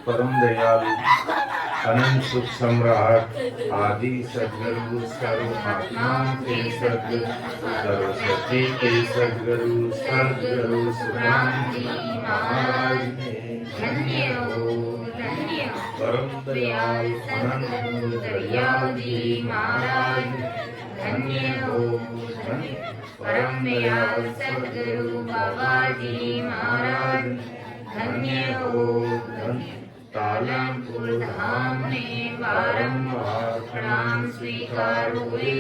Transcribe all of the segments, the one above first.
परम दयालु अनंत सुख सम्राट आदि सद्गुरु सर्वआत्मा के सद्गुरु सरस्वती के सद्गुरु सद्गुरु सुखराम जी महाराज ने धन्य हो परम दयालु अनंत दयालु जी महाराज धन्य हो परम दयालु सद्गुरु बाबा जी महाराज धन्य हो तालमपुर धाम में बारंबार प्रणाम स्वीकार हुए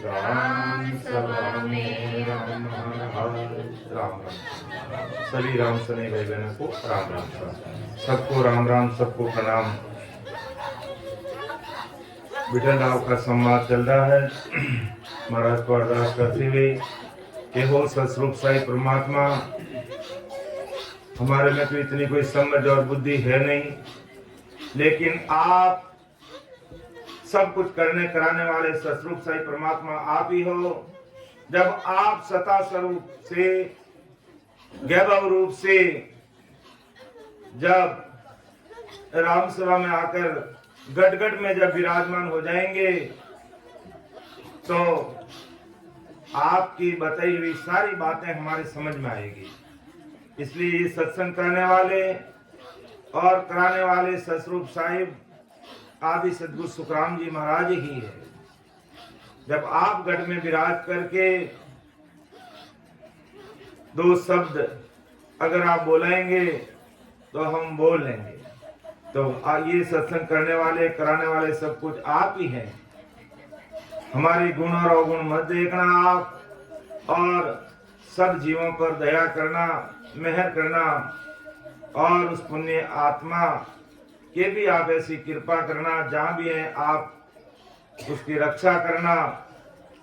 राम सभा में राम सभी राम सने भाई बहनों को राम राम सबको राम राम सबको प्रणाम। विठल राव का संवाद चल रहा है। महाराज को अरदास करते हुए कि हो सतस्वरूप साई परमात्मा, हमारे में तो इतनी कोई समझ और बुद्धि है नहीं, लेकिन आप सब कुछ करने कराने वाले सतस्वरूप साई परमात्मा आप ही हो। जब आप सता स्वरूप से वैभव रूप से जब राम सभा में आकर गट में जब विराजमान हो जाएंगे तो आपकी बताई हुई सारी बातें हमारे समझ में आएगी। इसलिए ये सत्संग करने वाले और कराने वाले सतस्वरूप साहिब आदि सद्गुरु सुखराम जी महाराज ही है। जब आप गढ़ में विराज करके दो शब्द अगर आप बोलेंगे तो हम बोल लेंगे। तो ये सत्संग करने वाले कराने वाले सब कुछ आप ही हैं। हमारे गुण और अवगुण मत देखना आप, और सब जीवों पर दया करना, मेहर करना, और उस पुण्य आत्मा के भी आप ऐसी कृपा करना, जहाँ भी है आप उसकी रक्षा करना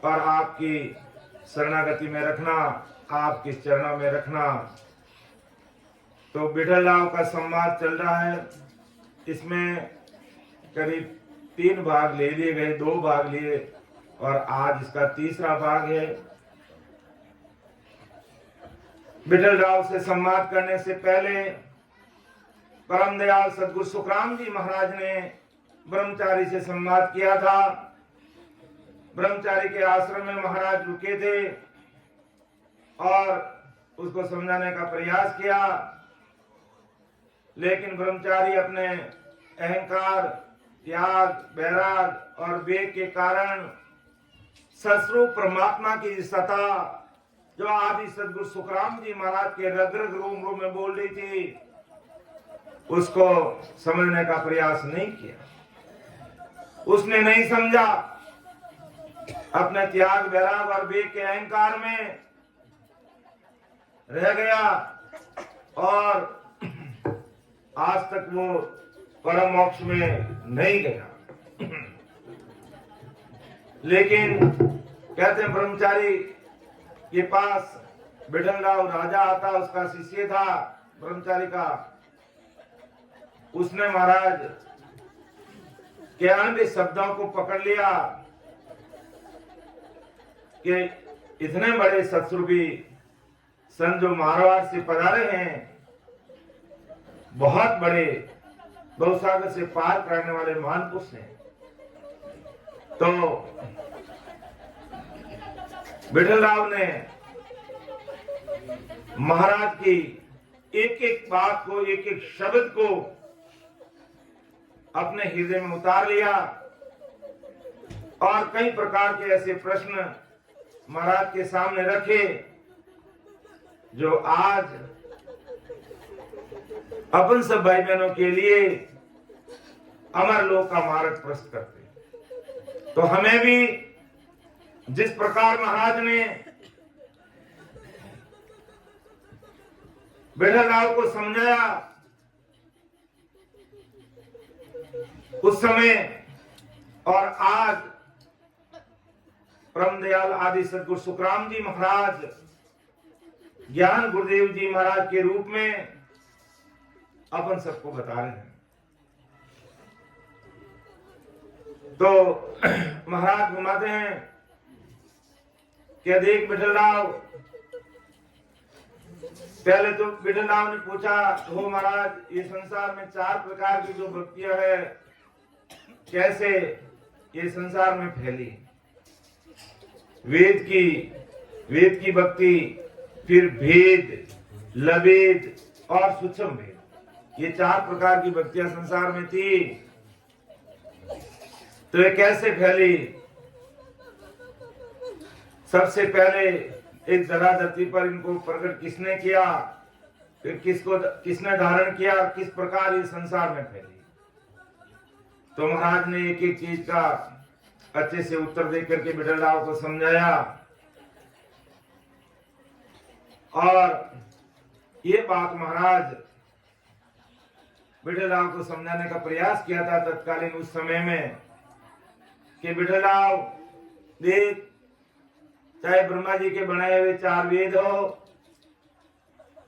और आपकी शरणागति में रखना, आपके चरणों में रखना। तो विठल राव का संवाद चल रहा है। इसमें करीब 3 भाग ले लिए गए, 2 भाग लिए और आज इसका तीसरा भाग है। विठल राव से संवाद करने से पहले परम दयाल सद्गुरु सुखराम जी महाराज ने ब्रह्मचारी से संवाद किया था। ब्रह्मचारी के आश्रम में महाराज रुके थे और उसको समझाने का प्रयास किया, लेकिन ब्रह्मचारी अपने अहंकार, त्याग, वैराग और वेग के कारण सतस्वरूप परमात्मा की सत्ता जो आदि सद्गुरु सुखराम जी महाराज के रग रग रोम रोम में बोल रही थी, उसको समझने का प्रयास नहीं किया। उसने नहीं समझा, अपने त्याग, वैराग और वेग के अहंकार में रह गया और आज तक वो परम मोक्ष में नहीं गया। लेकिन कहते हैं ब्रह्मचारी के पास विठल राव राजा आता, उसका शिष्य था ब्रह्मचारी का। उसने महाराज के 92 शब्दों को पकड़ लिया कि इतने बड़े सतस्वरूपी संत जो मारवाड़ से पधारे हैं, बहुत बड़े भवसागर से पार करने वाले महान पुरुष हैं। तो विठल राव ने महाराज की एक एक बात को, एक एक शब्द को अपने हृदय में उतार लिया और कई प्रकार के ऐसे प्रश्न महाराज के सामने रखे जो आज अपन सब भाई बहनों के लिए अमर लोक का मार्ग प्रस्तुत करते। तो हमें भी जिस प्रकार महाराज ने विठल राव को समझाया, उस समय और आज परम दयाल आदि सद्गुरु सुखराम जी महाराज ज्ञान गुरुदेव जी महाराज के रूप में अपन सबको बता रहे हैं। तो महाराज घुमाते हैं कि देख विठल राव, पहले तो विठल राम ने पूछा, हो महाराज, ये संसार में 4 प्रकार की जो भक्तियां है, कैसे ये संसार में फैली? वेद की भक्ति, फिर भेद, लवेद और सूक्ष्म भेद, ये 4 प्रकार की भक्तियां संसार में थी। तो ये कैसे फैली? सबसे पहले इस धराधरती पर इनको प्रकट किसने किया, फिर किसने धारण किया, किस प्रकार ये संसार में फैली? तो महाराज ने एक एक चीज का अच्छे से उत्तर दे करके विठल राव को समझाया और ये बात महाराज विठल राव को समझाने का प्रयास किया था तत्कालीन उस समय में कि विठल राव देख, चाहे ब्रह्मा जी के बनाए हुए 4 वेद हो,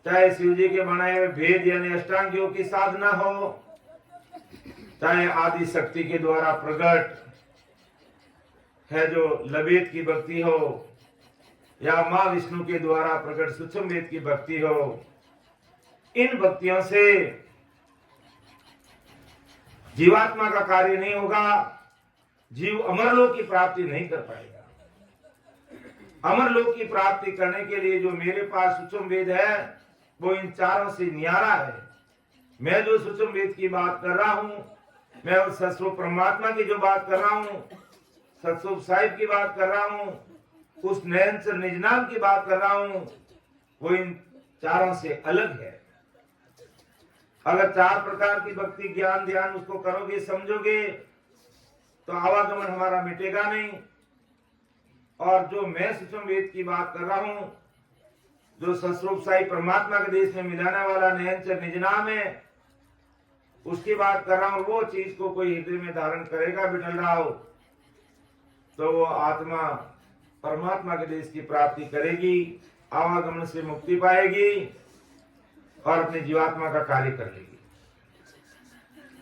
चाहे शिव जी के बनाए हुए भेद यानी अष्टांग योग की साधना हो, चाहे आदि शक्ति के द्वारा प्रकट है जो लवेद की भक्ति हो, या मां विष्णु के द्वारा प्रकट सूक्ष्म वेद की भक्ति हो, इन भक्तियों से जीवात्मा का कार्य नहीं होगा, जीव अमरलोक की प्राप्ति नहीं कर पाएगा। अमरलोक की प्राप्ति करने के लिए जो मेरे पास सूक्ष्म वेद है वो इन 4 से न्यारा है। मैं जो सूक्ष्म वेद की बात कर रहा हूं, मैं उस सतस्वरूप परमात्मा की जो बात कर रहा हूं, सतस्वरूप साहिब की बात कर रहा हूं, उस नयनचर निजनाम की बात कर रहा हूं, वो इन 4 से अलग है। अगर 4 प्रकार की भक्ति ज्ञान ध्यान उसको करोगे, समझोगे, तो आवागमन हमारा मिटेगा नहीं। और जो मैं सूक्ष्म वेद की बात कर रहा हूं, जो सतस्वरूप साई परमात्मा के देश में मिलाने वाला नयनचर निजनाम है, उसकी बात कर रहा हूं। वो चीज को कोई हृदय में धारण करेगा विठल राव, तो वो आत्मा परमात्मा के देश की प्राप्ति करेगी, आवागमन से मुक्ति पाएगी और अपनी जीवात्मा का कार्य कर लेगी।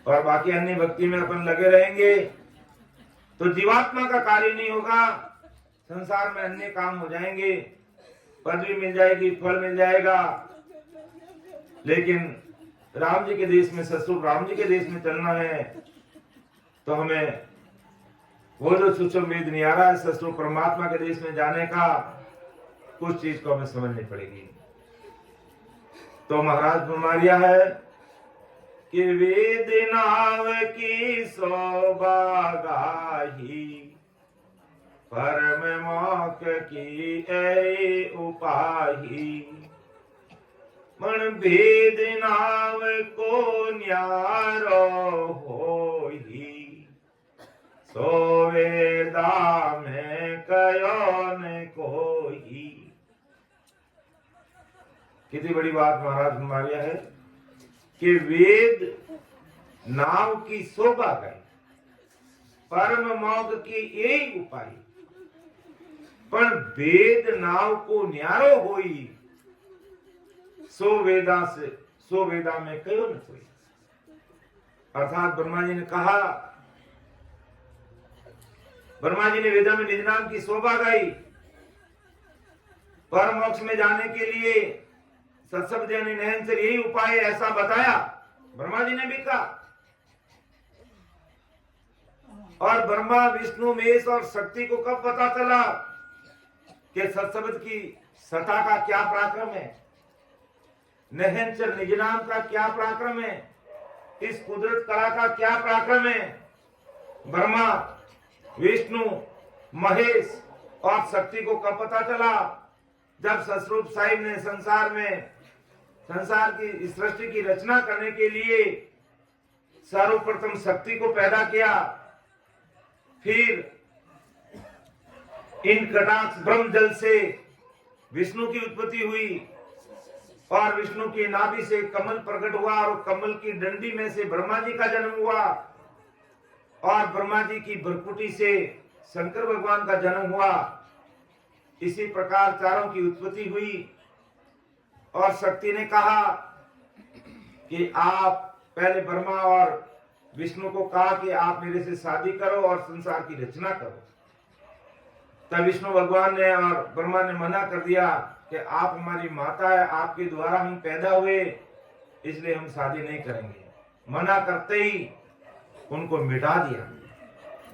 और बाकी अन्य भक्ति में अपन लगे रहेंगे तो जीवात्मा का कार्य नहीं होगा, संसार में अन्य काम हो जाएंगे, पदवी मिल जाएगी, फल मिल जाएगा, लेकिन राम जी के देश में, सतस्वरूप राम जी के देश में चलना है तो हमें वो जो सूक्ष्म वेद न्यारा है सतस्वरूप परमात्मा के देश में जाने का, कुछ चीज को हमें समझनी पड़ेगी। तो महाराज बीमारियां है कि वेद नाव की शोभा गाही, परम मोक्ष की ऐ उपाही, मन भेद नाव को न्यारो होही, सो वेदा में कयो न कोई। कितनी बड़ी बात महाराज बीमारियां है कि वेद नाव की शोभा गई, परम मोक्ष की यही उपाय, पर वेद नाव को न्यारो होई, सो वेदा में कयो न कोई। अर्थात ब्रह्मा जी ने कहा, ब्रह्मा जी ने वेदा में निज नाम की शोभा गाई, परम मोक्ष में जाने के लिए सत्संग यानी नयन से यही उपाय, ऐसा बताया ब्रह्मा जी ने भी कहा। और ब्रह्मा विष्णु महेश और शक्ति को कब पता चला कि सत्संग की सता का क्या पराक्रम है, नहनचर निजनाम का क्या पराक्रम है, इस कुदरत कला का क्या पराक्रम है। ब्रह्मा विष्णु महेश और शक्ति को कब पता चला? जब सतस्वरूप साहिब ने संसार की सृष्टि की रचना करने के लिए सर्वप्रथम शक्ति को पैदा किया, फिर इन कटाक्ष ब्रह्म जल से विष्णु की उत्पत्ति हुई और विष्णु की नाभि से कमल प्रकट हुआ और कमल की डंडी में से ब्रह्मा जी का जन्म हुआ और ब्रह्मा जी की भ्रुकुटी से शंकर भगवान का जन्म हुआ। इसी प्रकार चारों की उत्पत्ति हुई और शक्ति ने कहा कि आप पहले ब्रह्मा और विष्णु को कहा कि आप मेरे से शादी करो और संसार की रचना करो। तब विष्णु भगवान ने और ब्रह्मा ने मना कर दिया कि आप हमारी माता है, आपके द्वारा हम पैदा हुए, इसलिए हम शादी नहीं करेंगे। मना करते ही उनको मिटा दिया,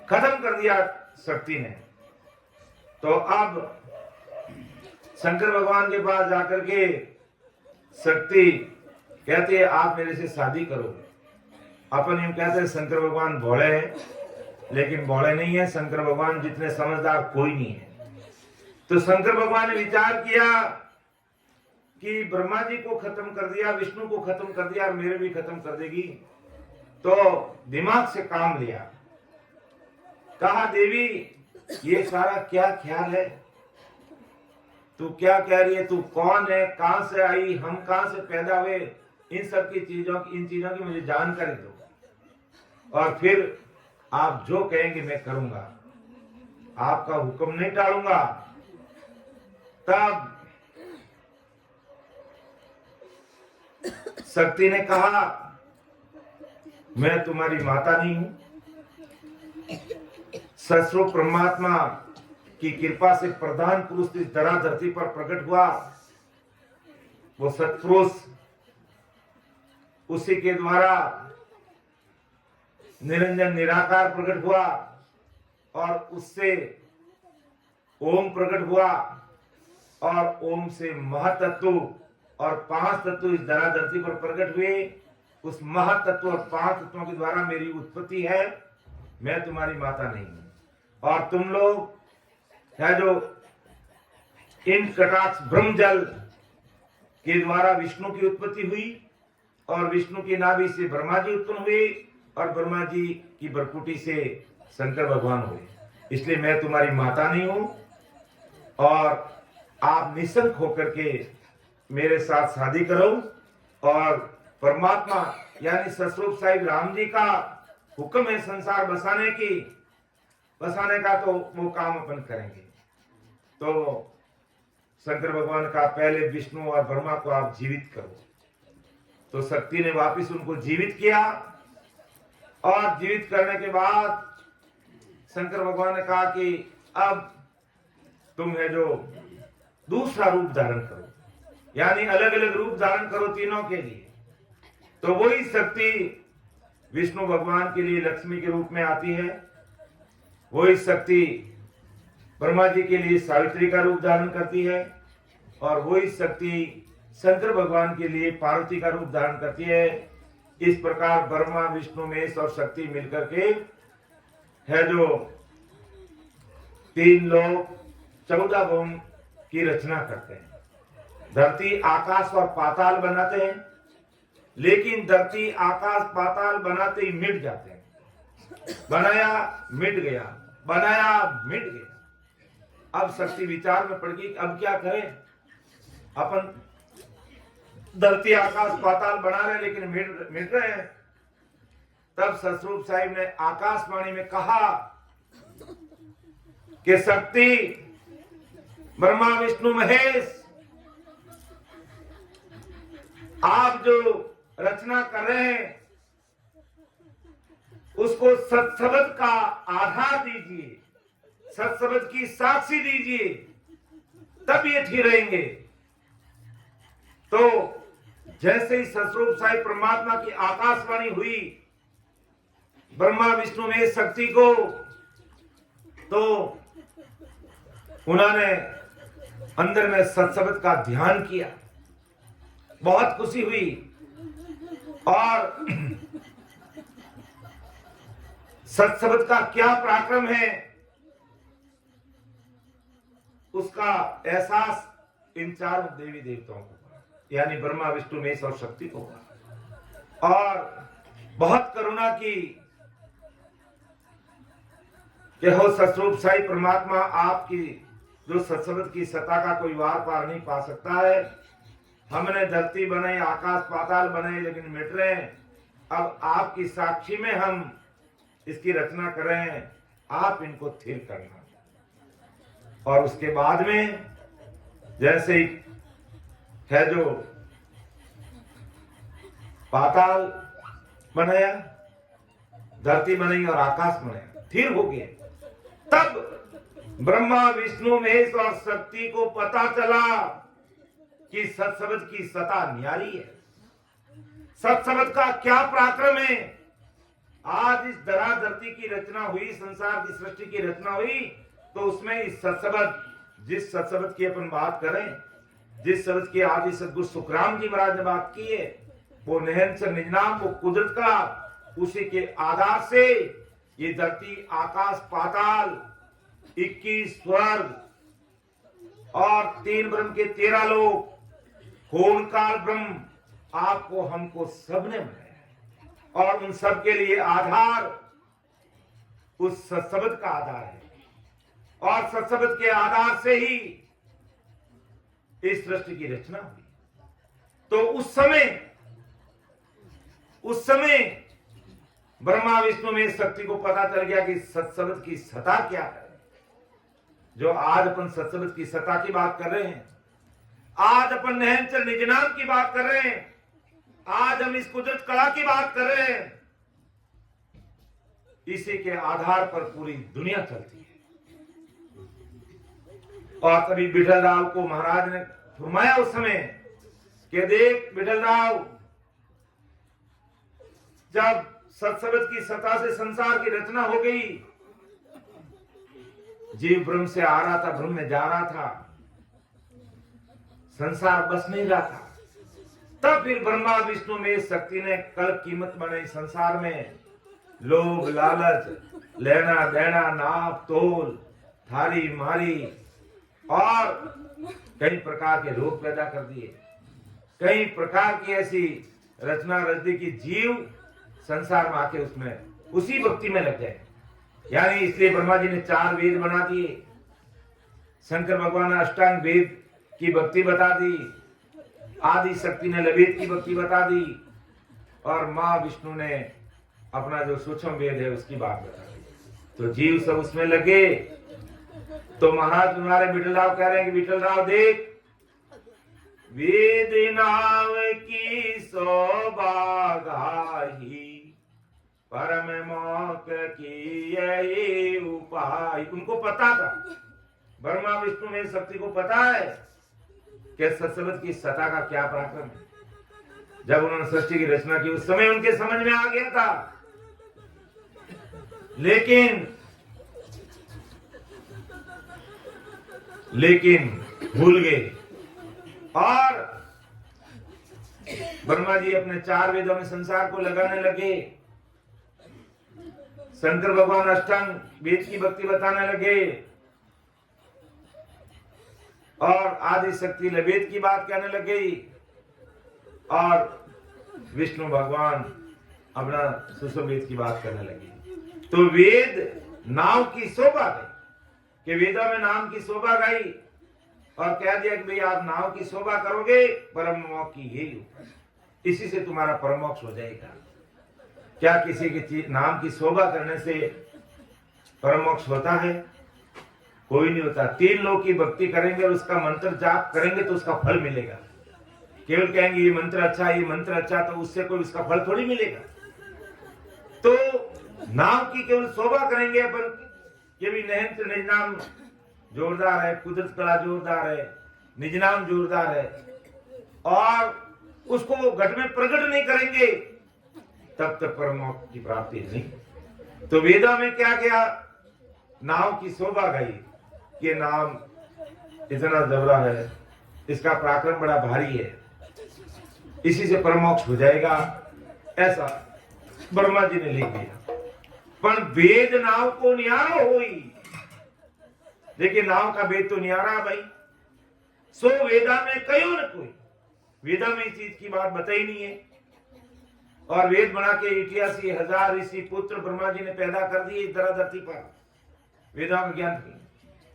खत्म कर दिया शक्ति ने। तो अब शंकर भगवान के पास जाकर के शक्ति कहती है आप मेरे से शादी करो। अपन यूं कहते हैं शंकर भगवान भोले हैं, लेकिन भोले नहीं है। शंकर भगवान जितने समझदार कोई नहीं है। तो शंकर भगवान ने विचार किया कि ब्रह्मा जी को खत्म कर दिया, विष्णु को खत्म कर दिया और मेरे भी खत्म कर देगी। तो दिमाग से काम लिया, कहा देवी ये सारा क्या ख्याल है, तू क्या कह रही है, तू कौन है, कहां से आई, हम कहां से पैदा हुए, इन सब की चीजों की, इन चीजों की मुझे जानकारी दो और फिर आप जो कहेंगे मैं करूंगा, आपका हुक्म नहीं टालूंगा। तब शक्ति ने कहा मैं तुम्हारी माता नहीं हूं, सस्वरूप परमात्मा की कृपा से प्रधान पुरुष इस धरा धरती पर प्रकट हुआ, वो सत्पुरुष, उसी के द्वारा निरंजन निराकार प्रकट हुआ और उससे ओम प्रकट हुआ और ओम से महातत्व और 5 तत्व इस धरा धरती पर प्रकट हुए। उस महातत्व और 5 तत्वों के द्वारा मेरी उत्पत्ति है। मैं तुम्हारी माता नहीं हूं। और तुम लोग है जो इन कटाक्ष ब्रह्मजल के द्वारा विष्णु की उत्पत्ति हुई और विष्णु की नाभि से ब्रह्मा जी उत्पन्न हुए और ब्रह्मा जी की बरकुटी से शंकर भगवान हुए। इसलिए मैं तुम्हारी माता नहीं हूं और आप निशंक होकर के मेरे साथ शादी करो और परमात्मा यानी सस्वरूप साहिब राम जी का हुक्म है संसार बसाने का, तो वो काम अपन करेंगे। तो शंकर भगवान का पहले विष्णु और ब्रह्मा को आप जीवित करो। तो शक्ति ने वापिस उनको जीवित किया और जीवित करने के बाद शंकर भगवान ने कहा कि अब तुम है जो दूसरा रूप धारण करो, यानी अलग अलग रूप धारण करो तीनों के लिए। तो वही शक्ति विष्णु भगवान के लिए लक्ष्मी के रूप में आती है, वही शक्ति ब्रह्मा जी के लिए सावित्री का रूप धारण करती है और वही शक्ति शंकर भगवान के लिए पार्वती का रूप धारण करती है। इस प्रकार ब्रह्मा विष्णु महेश और शक्ति मिलकर के है जो 3 लोग 14 भुवन की रचना करते हैं। धरती आकाश और पाताल बनाते हैं, लेकिन धरती आकाश पाताल बनाते ही मिट जाते हैं। बनाया मिट गया, बनाया मिट गया। अब शक्ति विचार में पड़ गई, अब क्या करें, अपन धरती आकाश पाताल बना रहे लेकिन मिट रहे हैं। तब सस्वरूप साहिब ने आकाशवाणी में कहा कि शक्ति ब्रह्मा विष्णु महेश, आप जो रचना कर रहे हैं उसको सत्शब्द का आधार दीजिए, सत्शब्द की साक्षी दीजिए, तब ये ठीक रहेंगे। तो जैसे ही सस्वरूप साहिब परमात्मा की आकाशवाणी हुई ब्रह्मा विष्णु में शक्ति को, तो उन्होंने अंदर में सत्शब्द का ध्यान किया, बहुत खुशी हुई और सत्शब्द का क्या पराक्रम है उसका एहसास इन 4 देवी देवताओं को, यानी ब्रह्मा विष्णु महेश और शक्ति को, और बहुत करुणा की कि हो सस्वरूप साई परमात्मा, आपकी जो सत्शब्द की सत्ता का कोई वार पार नहीं पा सकता है। हमने धरती बनाई, आकाश पाताल बनाए, लेकिन मिट रहे हैं। अब आपकी साक्षी में हम इसकी रचना कर रहे हैं, आप इनको स्थिर करना। और उसके बाद में जैसे ही है जो पाताल बनाया, धरती बनाई और आकाश बनाया, स्थिर हो गए। तब ब्रह्मा विष्णु महेश और शक्ति को पता चला कि सत्सबद की सता न्यारी है। सत्सबद का क्या पराक्रम है। आज इस धरा धरती की रचना हुई, संसार की सृष्टि की रचना हुई, तो उसमें इस सत्सबद, जिस सत्सबद की अपन बात करें, जिस शब्द की आदि सदगुरु सुखराम जी महाराज ने बात की है, वो निहंसर निजनाम, वो कुदरत का, उसी के आधार से ये धरती, आकाश, पाताल, 21 स्वर्ग और 3 ब्रह्म के 13 लोक, कोण काल ब्रह्म, आपको हमको सबने बनाया है। और उन सब के लिए आधार उस सत्सबद का आधार है। और सत्सबद के आधार से ही इस सृष्टि की रचना हुई। तो उस समय ब्रह्मा विष्णु में शक्ति को पता चल गया कि सत्सबद की सत्ता क्या है। जो आज अपन सत्सबद की सत्ता की बात कर रहे हैं, आज अपन निहंचल निजनाम की बात कर रहे हैं, आज हम इस कुदरत कला की बात कर रहे हैं, इसी के आधार पर पूरी दुनिया चलती है। और कभी विठल राव को महाराज ने फरमाया उस समय कि देख विठल राव, जब सत्सबद की सत्ता से संसार की रचना हो गई, जीव ब्रह्म से आ रहा था, ब्रह्म में जा रहा था, संसार बस नहीं रहा था। तब फिर ब्रह्मा विष्णु में शक्ति ने कल कीमत बनाई संसार में। लोभ लालच, लेना देना, नाप तोल, थारी मारी और कई प्रकार के रोग पैदा कर दिए। कई प्रकार की ऐसी रचना रच दी कि जीव संसार में आके उसमें उसी भक्ति में लग गए। यानी इसलिए ब्रह्मा जी ने 4 वेद बना दिए, शंकर भगवान ने अष्टांग वेद की भक्ति बता दी, आदि शक्ति ने लवेद की भक्ति बता दी, और मां विष्णु ने अपना जो सूक्ष्म वेद है उसकी बात बता दी। तो जीव सब उसमें लगे। तो महाराज तुम्हारे विठल राव कह रहे हैं कि विठल राव देख, वेद नाम की शोभा गाही, परम मोक्ष की यही उपाय। उनको पता था, ब्रह्मा विष्णु में शक्ति को पता है कि सत्सबद की सत्ता का क्या पराक्रम है। जब उन्होंने सृष्टि की रचना की उस समय उनके समझ में आ गया था, लेकिन भूल गए। और ब्रह्मा जी अपने 4 वेदों में संसार को लगाने लगे, शंकर भगवान अष्टांग वेद की भक्ति बताने लगे, और आदि शक्ति लवेद की बात कहने लगी, और विष्णु भगवान अपना सुसवेद की बात करने लगे। तो वेद नाम की शोभा गई कि वेदों में नाम की शोभा गई, और कह दिया कि भाई आप नाम की शोभा करोगे, परम मोक्ष की यही, इसी से तुम्हारा परम मोक्ष हो जाएगा। क्या किसी की चीज नाम की शोभा करने से परम मोक्ष होता है? कोई नहीं होता। 3 लोग की भक्ति करेंगे और उसका मंत्र जाप करेंगे तो उसका फल मिलेगा। केवल कहेंगे ये मंत्र अच्छा, ये मंत्र अच्छा, तो उससे कोई उसका फल थोड़ी मिलेगा। तो नाम की केवल शोभा करेंगे अपन, ये भी निहंच निजनाम जोरदार है, कुदरत कला जोरदार है, निजनाम जोरदार है, और उसको घट में प्रकट नहीं करेंगे तब तक परम मोक्ष की प्राप्ति नहीं। तो वेदा में क्या किया, नाम की शोभा गई, ये नाम इतना जबरा है, इसका पराक्रम बड़ा भारी है, इसी से परम मोक्ष हो जाएगा, ऐसा ब्रह्मा जी ने लिख दिया। पर वेद नाव को न्यारो हुई। देखिए नाव का वेद तो न्यारा भाई, सो वेदा में कयो न कोई, वेदा में इस चीज की बात बताई नहीं है। और वेद बना के 88,000 ऋषि पुत्र ब्रह्मा जी ने पैदा कर दिए इस धरती पर, वेदों का ज्ञान की।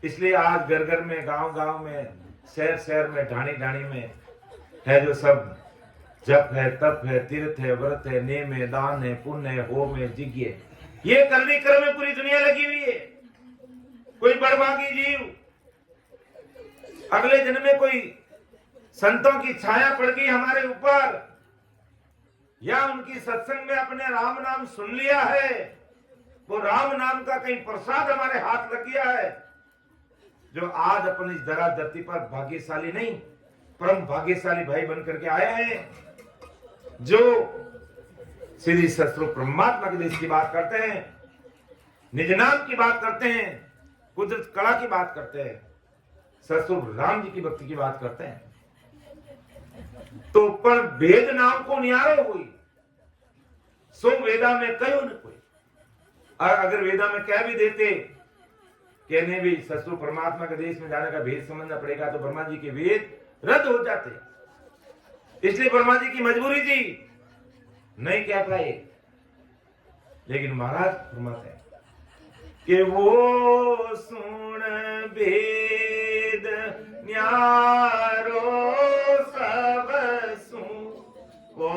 इसलिए आज घर घर में, गांव गांव में, शहर शहर में, ढाणी ढाणी में है जो सब जप है, तप है, तीर्थ है, व्रत है, नेम है, दान है, पुण्य है, होम है, यज्ञ है, ये करने क्रम में पूरी दुनिया लगी हुई है। कोई बड़भागी जीव अगले जन्म में कोई संतों की छाया पड़ गई हमारे ऊपर, या उनकी सत्संग में अपने राम नाम सुन लिया है, वो राम नाम का कहीं प्रसाद हमारे हाथ लग गया है, जो आज अपन इस धरा धरती पर भाग्यशाली नहीं, परम भाग्यशाली भाई बनकर के आए हैं जो श्री सतगुरु परमात्मा के देश की बात करते हैं, निज नाम की बात करते हैं, कुदरत कला की बात करते हैं, सतगुरु राम जी की भक्ति की बात करते हैं। तो पर वेद नाम को निहारो हुई सो वेदा में कहो न कोई। और अगर वेदा में कह भी देते कहने भी सतगुरु परमात्मा के देश में जाने का भेद समझना पड़ेगा तो ब्रह्मा जी के वेद रद्द हो जाते। इसलिए ब्रह्मा जी की मजबूरी थी, नहीं कह पाए। लेकिन महाराज फरमाते हैं कि वो सुन वेद न्यारो सब सुन, वो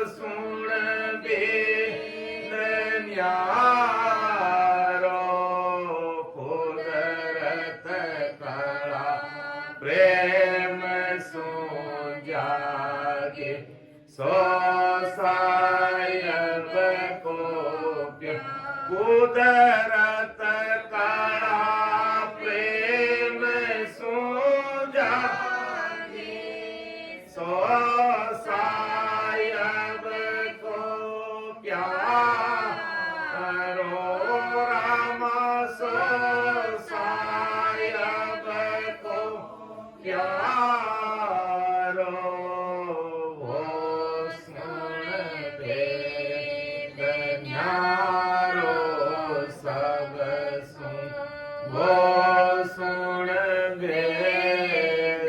सुन वेद न्यारो कुदरत कला प्रेम सो जागे सो सायब को कुदरत कला प्रेम सो जागे सो सायब को प्यारो रामा सो सायब को प्यारो वो सुन वेद न्यारो सब सुन, वो सुन वेद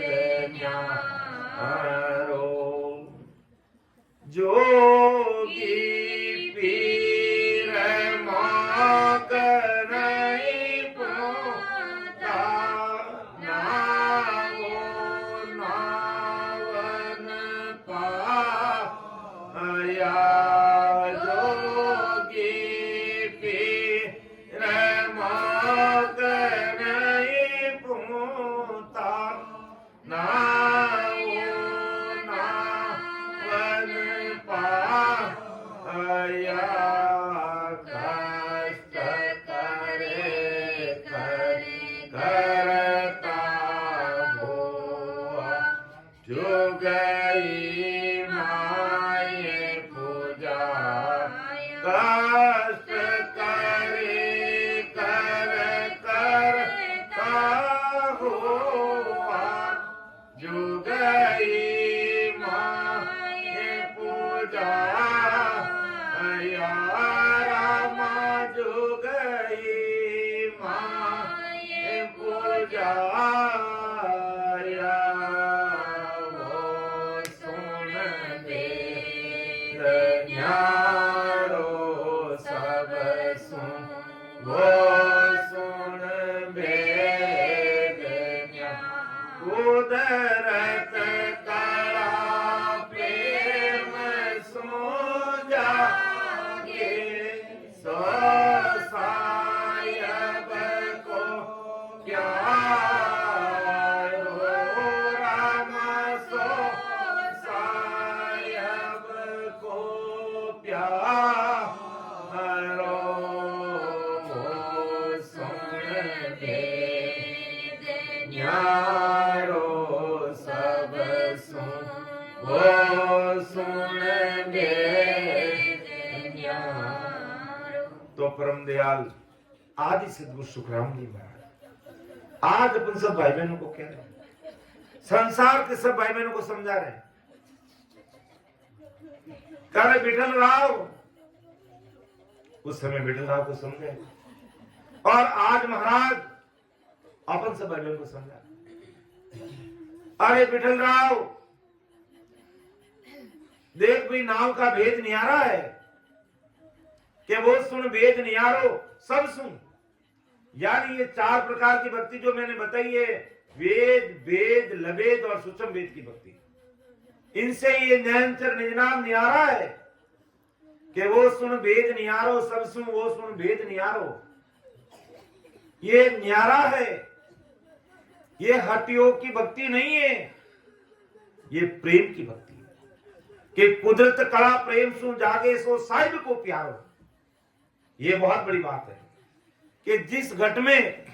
न्यारो। जोगी पीर माक नहीं पोता, नावो नावन पाया। जोगी पीर माक नहीं पोता, नावो नावन पाया। कष्ट करे करे करता हुआ जो गई माये पूजा। कष्ट करे कर करता हुआ जो गई माये पूजा। या रामा जो गई माये पूजा। या वो सुन वेद न्यारो सब सुन, वो सुन वेद न्यारो कुदरत कला प्रेम सो जागे सो सायब को प्यारो रामा सो सायब को प्यारो वो सुन वेद न्यारो सब सुन, वो सुन वेद न्यारो। तो परम दयाल आदि सद्गुरु सुखराम जी महाराज आज अपन सब भाई बहनों को कह रहे हैं, संसार के सब भाई बहनों को समझा रहे हैं। कह रहे विठल राव, उस समय विठल राव को समझे और आज महाराज अपन सब भाई बहनों को समझा। अरे विठल राव देख भी नाव का भेद निहारा है कि वो सुन वेद निहारो सब सुन। यानी ये चार प्रकार की भक्ति जो मैंने बताई है, वेद वेद लवेद और सुषम वेद की भक्ति, इनसे ये नयनचर निज नाम निहारा है कि वो सुन वेद निहारो सब सुन, वो सुन वेद निहारो। ये न्यारा है, ये हठयोग की भक्ति नहीं है, ये प्रेम की भक्ति है कि कुदरत कला प्रेम सु जागे सो साहिब को प्यारो। ये बहुत बड़ी बात है कि जिस घट में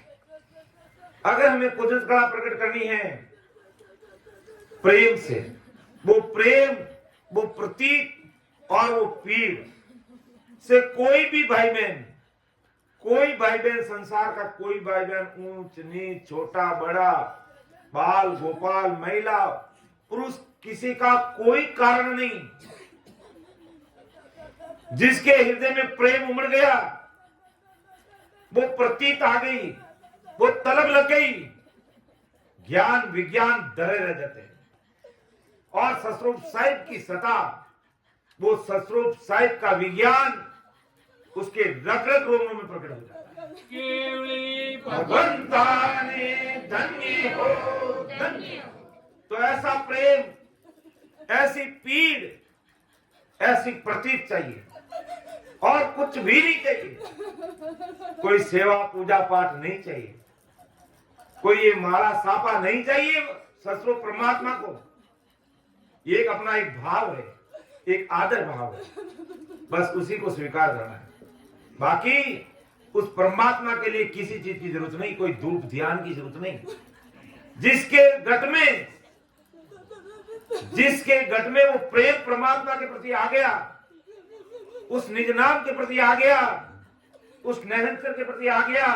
अगर हमें कुदरत कला प्रकट करनी है प्रेम से, वो प्रेम, वो प्रतीक और वो पीड़ से कोई भी भाई बहन संसार का कोई भाई बहन ऊंच नीच, छोटा बड़ा, बाल गोपाल, महिला पुरुष, किसी का कोई कारण नहीं। जिसके हृदय में प्रेम उमड़ गया, वो प्रतीत आ गई, वो तलब लग गई, ज्ञान विज्ञान डरे रह जाते हैं। और ससरूप साहिब की सता, वो ससरूप साहिब का विज्ञान उसके रग रग रोमों में प्रकट हो जाता है। भगवंता ने धन्य हो, धन्य हो। तो ऐसा प्रेम, ऐसी पीड़, ऐसी प्रतीक चाहिए और कुछ भी नहीं चाहिए। कोई सेवा पूजा पाठ नहीं चाहिए, कोई ये माला सापा नहीं चाहिए। ससुर परमात्मा को ये एक अपना एक भाव है, एक आदर भाव है, बस उसी को स्वीकार करना है। बाकी उस परमात्मा के लिए किसी चीज की जरूरत नहीं, कोई धूप ध्यान की जरूरत नहीं। जिसके गट में वो प्रेम परमात्मा के प्रति आ गया, उस निज नाम के प्रति आ गया, उस निरंतर के प्रति आ गया,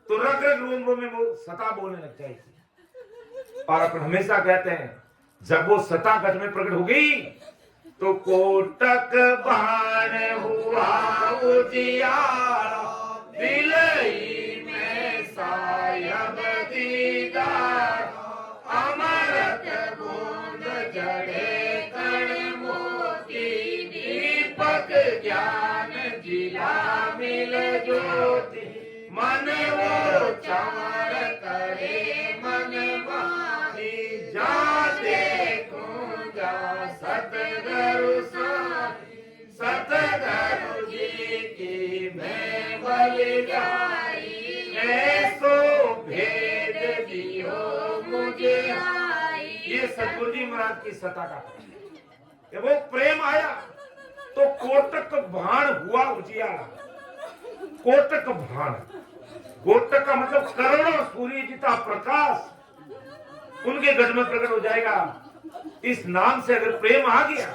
तो रग रग रोम रोम में वो सता बोलने लग जाएगी। और अपन हमेशा कहते हैं, जब वो सता गट में प्रकट हो गई तो कोटक बाण हुआ उजियारा, दिल ही में सायब दीदार, अमृत बूंद जड़े कण मोती, दीपक ज्ञान जिला मिल ज्योति, मन वो चार करे मन माही, जा देखूं जा सतगुरु सतगुरु जी की मैं बलि जाई, ऐसो भेद दियो मुझे आई। ये सतगुरु जी महाराज की सता का है। वो प्रेम आया तो कोटक भाण हुआ उजियारा। कोटक भाण, कोटक का मतलब करोड़ों सूर्य जितना प्रकाश उनके गज में प्रकट हो जाएगा। इस नाम से अगर प्रेम आ गया,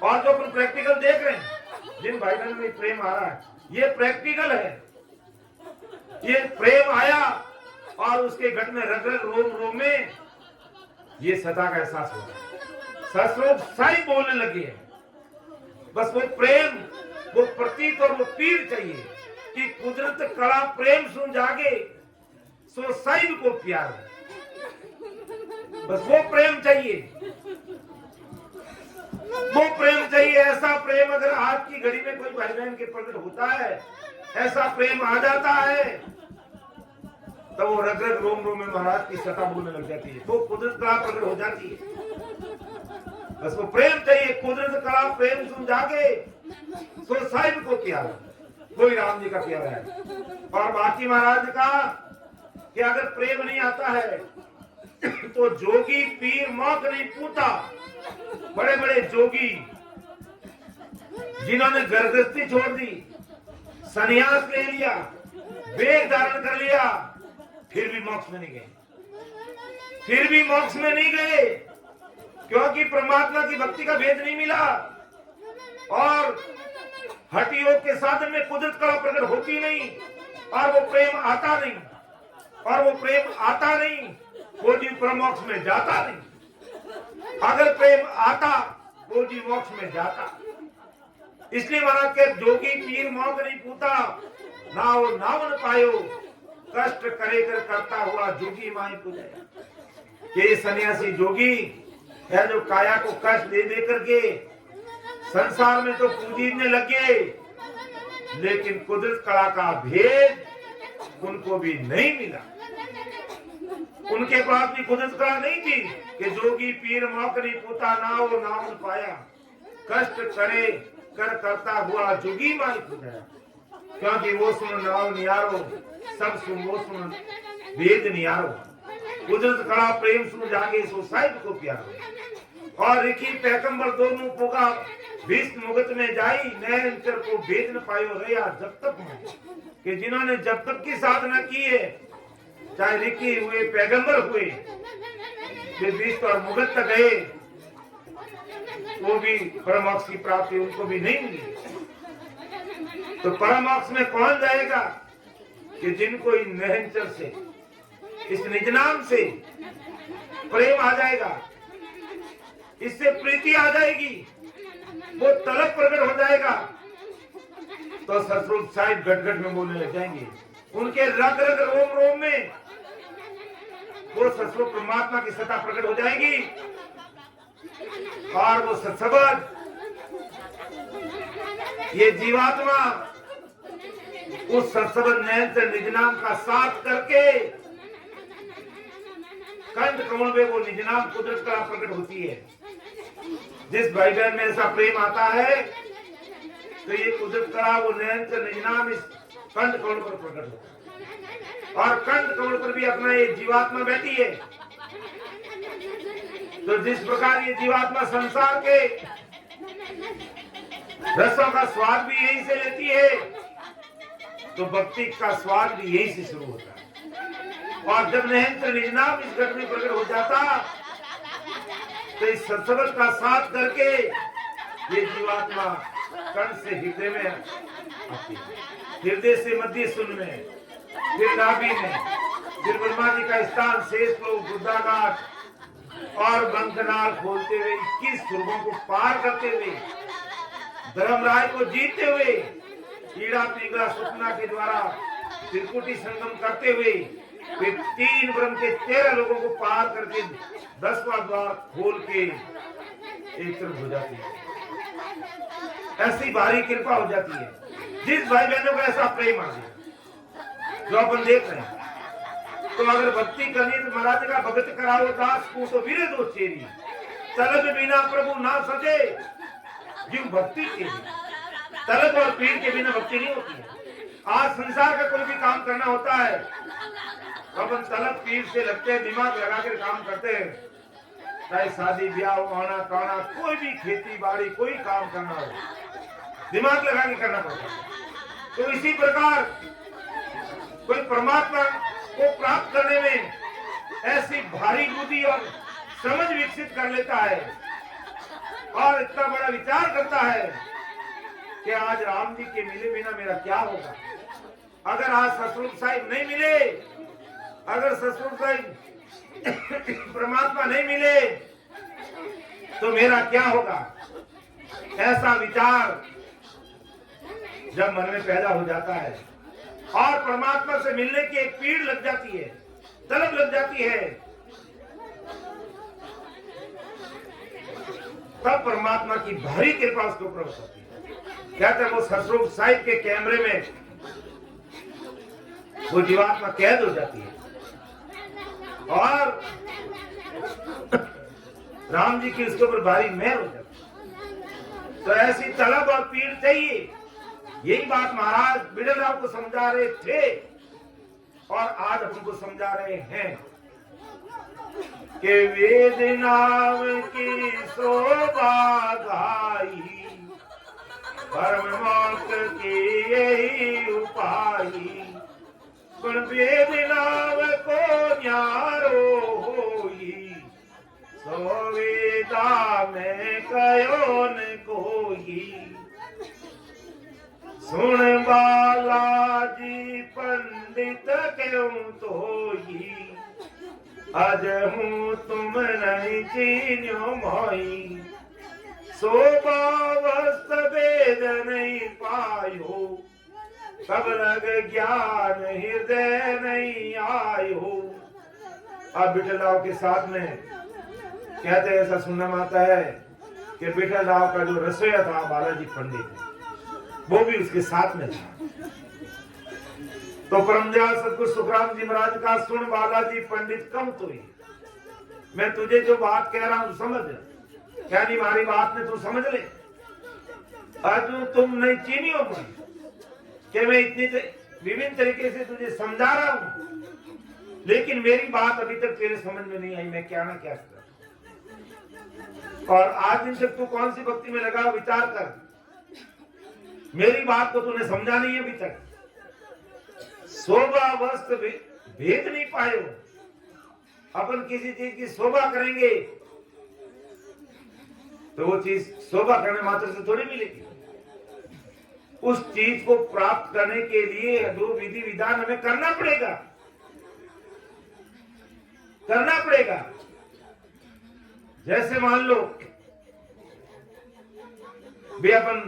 और जो अपन प्रैक्टिकल देख रहे हैं, जिन भाई बहन में प्रेम आ रहा है, ये प्रैक्टिकल है। ये प्रेम आया और उसके गट में रग रग रोम रोम में ये सता का एहसास हुआ। ससुर साई बोलने लगे हैं। बस वो प्रेम, वो प्रतीक और वो पीर चाहिए कि कुदरत कड़ा प्रेम सुन जागे, सो साहिब को प्यार, बस वो प्रेम चाहिए, वो प्रेम चाहिए। ऐसा प्रेम अगर आज की घड़ी में कोई भाई बहन के प्रकट होता है, ऐसा प्रेम आ जाता है, तो वो रग रग रोम रोम में महाराज की सता बोलने लग जाती है, वो कुदरत कड़ा प्रकट हो जाती है। बस वो प्रेम चाहिए, कुदरत कड़ा प्रेम सुन जागे, सो साहिब को प्यार, वही राम जी का प्यार है। और बाकी महाराज का कि अगर प्रेम नहीं आता है तो जोगी पीर मौत नहीं पूता। बड़े बड़े जोगी जिन्होंने गर्दस्ती छोड़ दी, संन्यास ले लिया, वेद धारण कर लिया, फिर भी मोक्ष में नहीं गए, फिर भी मोक्ष में नहीं गए, क्योंकि परमात्मा की भक्ति का भेद नहीं मिला। और हठ योग के साधन में कुदरत कला प्रकट होती नहीं, और वो प्रेम आता नहीं, और वो प्रेम आता नहीं, वो जीव परमोक्ष में जाता नहीं। अगर प्रेम आता, वो जीव मोक्ष में जाता। इसलिए महाराज के जोगी पीर मौत नहीं पूता, ना वो नावन पायो, कष्ट करे कर करता हुआ जोगी माई पूजा। ये सन्यासी जोगी है जो काया को कष्ट दे दे करके संसार में तो पूजने लगे, लेकिन कुदरत कला का भेद उनको भी नहीं मिला। उनके पास भी कुदरत कला नहीं थी कि जोगी पीर मौक नहीं पूता, ना वो नाम पाया, कष्ट करे कर करता हुआ जोगी माई पूजा। क्योंकि वो सुन नाव नियारो, सब सुन वो सुन वेद नियारो। कुदरत कला प्रेम सुन जागे, सो साहिब को प्यारो। और रिखी पैगंबर दोनों पोगा भीष्म मुगत में जाई, नैनचर को भेद न पायो रहा जब तक कि जिन्होंने जब तक की साधना की है, चाहे रिखी हुए पैगंबर हुए, विष्ट और मुगल तक गए, वो भी परमोक्ष की प्राप्ति उनको भी नहीं मिली। तो परमोक्ष में कौन जाएगा? कि जिनको इन निरंतर से, इस निज नाम से प्रेम आ जाएगा, इससे प्रीति आ जाएगी, वो तलब प्रकट हो जाएगा, तो सतरूप साहिब गट-गट में बोलने लग जाएंगे। उनके रग रग रोम रोम में वो सतरूप परमात्मा की सत्ता प्रकट हो जाएगी और वो सत्सबद ये जीवात्मा उस सत्सबद निरंतर निज नाम का साथ करके कंठ कमल में वो निज नाम कुदरत का प्रकट होती है। जिस भाई बहन में ऐसा प्रेम आता है तो ये कुदरत का वो निरंतर निज नाम इस कंठ कमल पर प्रकट होता है और कंठ कमल पर भी अपना ये जीवात्मा बैठी है। तो जिस प्रकार ये जीवात्मा संसार के रसों का स्वाद भी यहीं से लेती है, तो भक्ति का स्वाद भी यहीं से शुरू होता है। और जब निरंतर निज नाम इस घट में प्रकट हो जाता, तो इस सत्संग का साथ करके ये जीवात्मा कर्ण से हृदय में आती है, हृदय से मध्य सुन में, फिर नाभि में, फिर ब्रह्मा जी का स्थान शेष लोग बुद्धाघाट और बंकनाल खोलते हुए 21 स्वर्गों को पार करते हुए, धर्मराज को जीतते हुए, कीड़ा पिंगला सुपना के द्वारा त्रिकुटी संगम करते हुए, फिर 3 ब्रह्म के 13 लोगों को पार करके 10वां द्वार खोल के एक तरफ हो जाती है। ऐसी भारी कृपा हो जाती है। जिस भाई बहनों को ऐसा प्रेम आ गया जो अपन देख रहे हैं, तो अगर भक्ति करनी तो महाराज का भगत कराओ दास को तो वीरे दो चेरी, तलब बिना प्रभु ना सजे जीव भक्ति के। तलब और पीड़ के बिना भक्ति नहीं होती है। आज संसार का कोई भी काम करना होता है, अपन तलब पीड़ से लगते हैं, दिमाग लगा कर काम करते हैं, चाहे शादी ब्याह आना काना, कोई भी खेती बाड़ी कोई काम करना हो, दिमाग लगा के करना पड़ता है। तो इसी प्रकार कोई परमात्मा को प्राप्त करने में ऐसी भारी बुद्धि और समझ विकसित कर लेता है और इतना बड़ा विचार करता है कि आज राम जी के मिले बिना मेरा क्या होगा। अगर आज सतरूप साहिब नहीं मिले, अगर सतरूप साहिब परमात्मा नहीं मिले तो मेरा क्या होगा। ऐसा विचार जब मन में पैदा हो जाता है और परमात्मा से मिलने की एक पीड़ लग जाती है, तलब लग जाती है, तब परमात्मा की भारी कृपा उसके ऊपर होती है। कहते हैं वो सतरूप साहिब के कैमरे में वो जीवात्मा कैद हो जाती है और राम जी की उसके ऊपर भारी मेहर हो जाती है। तो ऐसी तलब और पीड़ चाहिए। यही बात महाराज बिडल राव को समझा रहे थे और आज हमको समझा रहे हैं कि वेद नाम की शोभा गाई, परम मोक्ष की यही उपाई, गुण वेद नाम को न्यारो होई, सो वेदा में कयो न कोई। सुन बालाजी पंडित क्यों तोई, अज हूँ तुम नहीं चीन्यो मोई, शोभा वस्त वेद नहीं पायो, कब लग ज्ञान हृदय नहीं आयो। अब विठल राव के साथ में कहते ऐसा सुनना आता है कि विठल राव का जो रसोईया था बालाजी पंडित, वो भी उसके साथ में था। तो परमदयाल सतगुरु सुखराम जी महाराज का सुन बालाजी पंडित कम तो ही, मैं तुझे जो बात कह रहा हूं समझ, क्या नहीं हमारी बात में तू समझ ले। आज तुम नहीं चीनियो कि मैं इतनी विभिन्न तरीके से तुझे समझा रहा हूं, लेकिन मेरी बात अभी तक तेरे समझ में नहीं आई, मैं क्या ना क्या कर। और आज दिन तक तू कौन सी भक्ति में लगा, विचार कर। मेरी बात को तूने समझा नहीं है अभी तक। शोभा वस्त्र भेद नहीं पाए हो, अपन किसी चीज की शोभा करेंगे तो वो चीज शोभा करने मात्र से थोड़ी मिलेगी। उस चीज को प्राप्त करने के लिए जो विधि विधान हमें करना पड़ेगा। जैसे मान लो भी अपन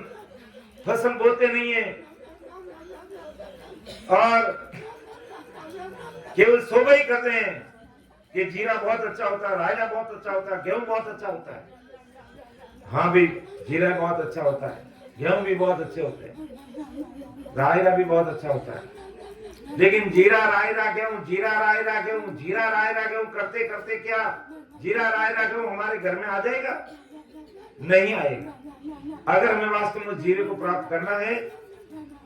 फसल बोते नहीं है और केवल शोभा ही करते हैं कि जीरा बहुत अच्छा होता है, रायरा बहुत अच्छा होता है, गेहूं बहुत अच्छा होता है। हाँ भी जीरा बहुत अच्छा होता है, गेहूं भी बहुत अच्छे होते हैं, रायरा भी बहुत अच्छा होता है, लेकिन जीरा रायरा गेहूं करते करते क्या जीरा रायरा गेहूं हमारे घर में आ जाएगा? नहीं आएगा। अगर हमें वास्तव में जीरे को प्राप्त करना है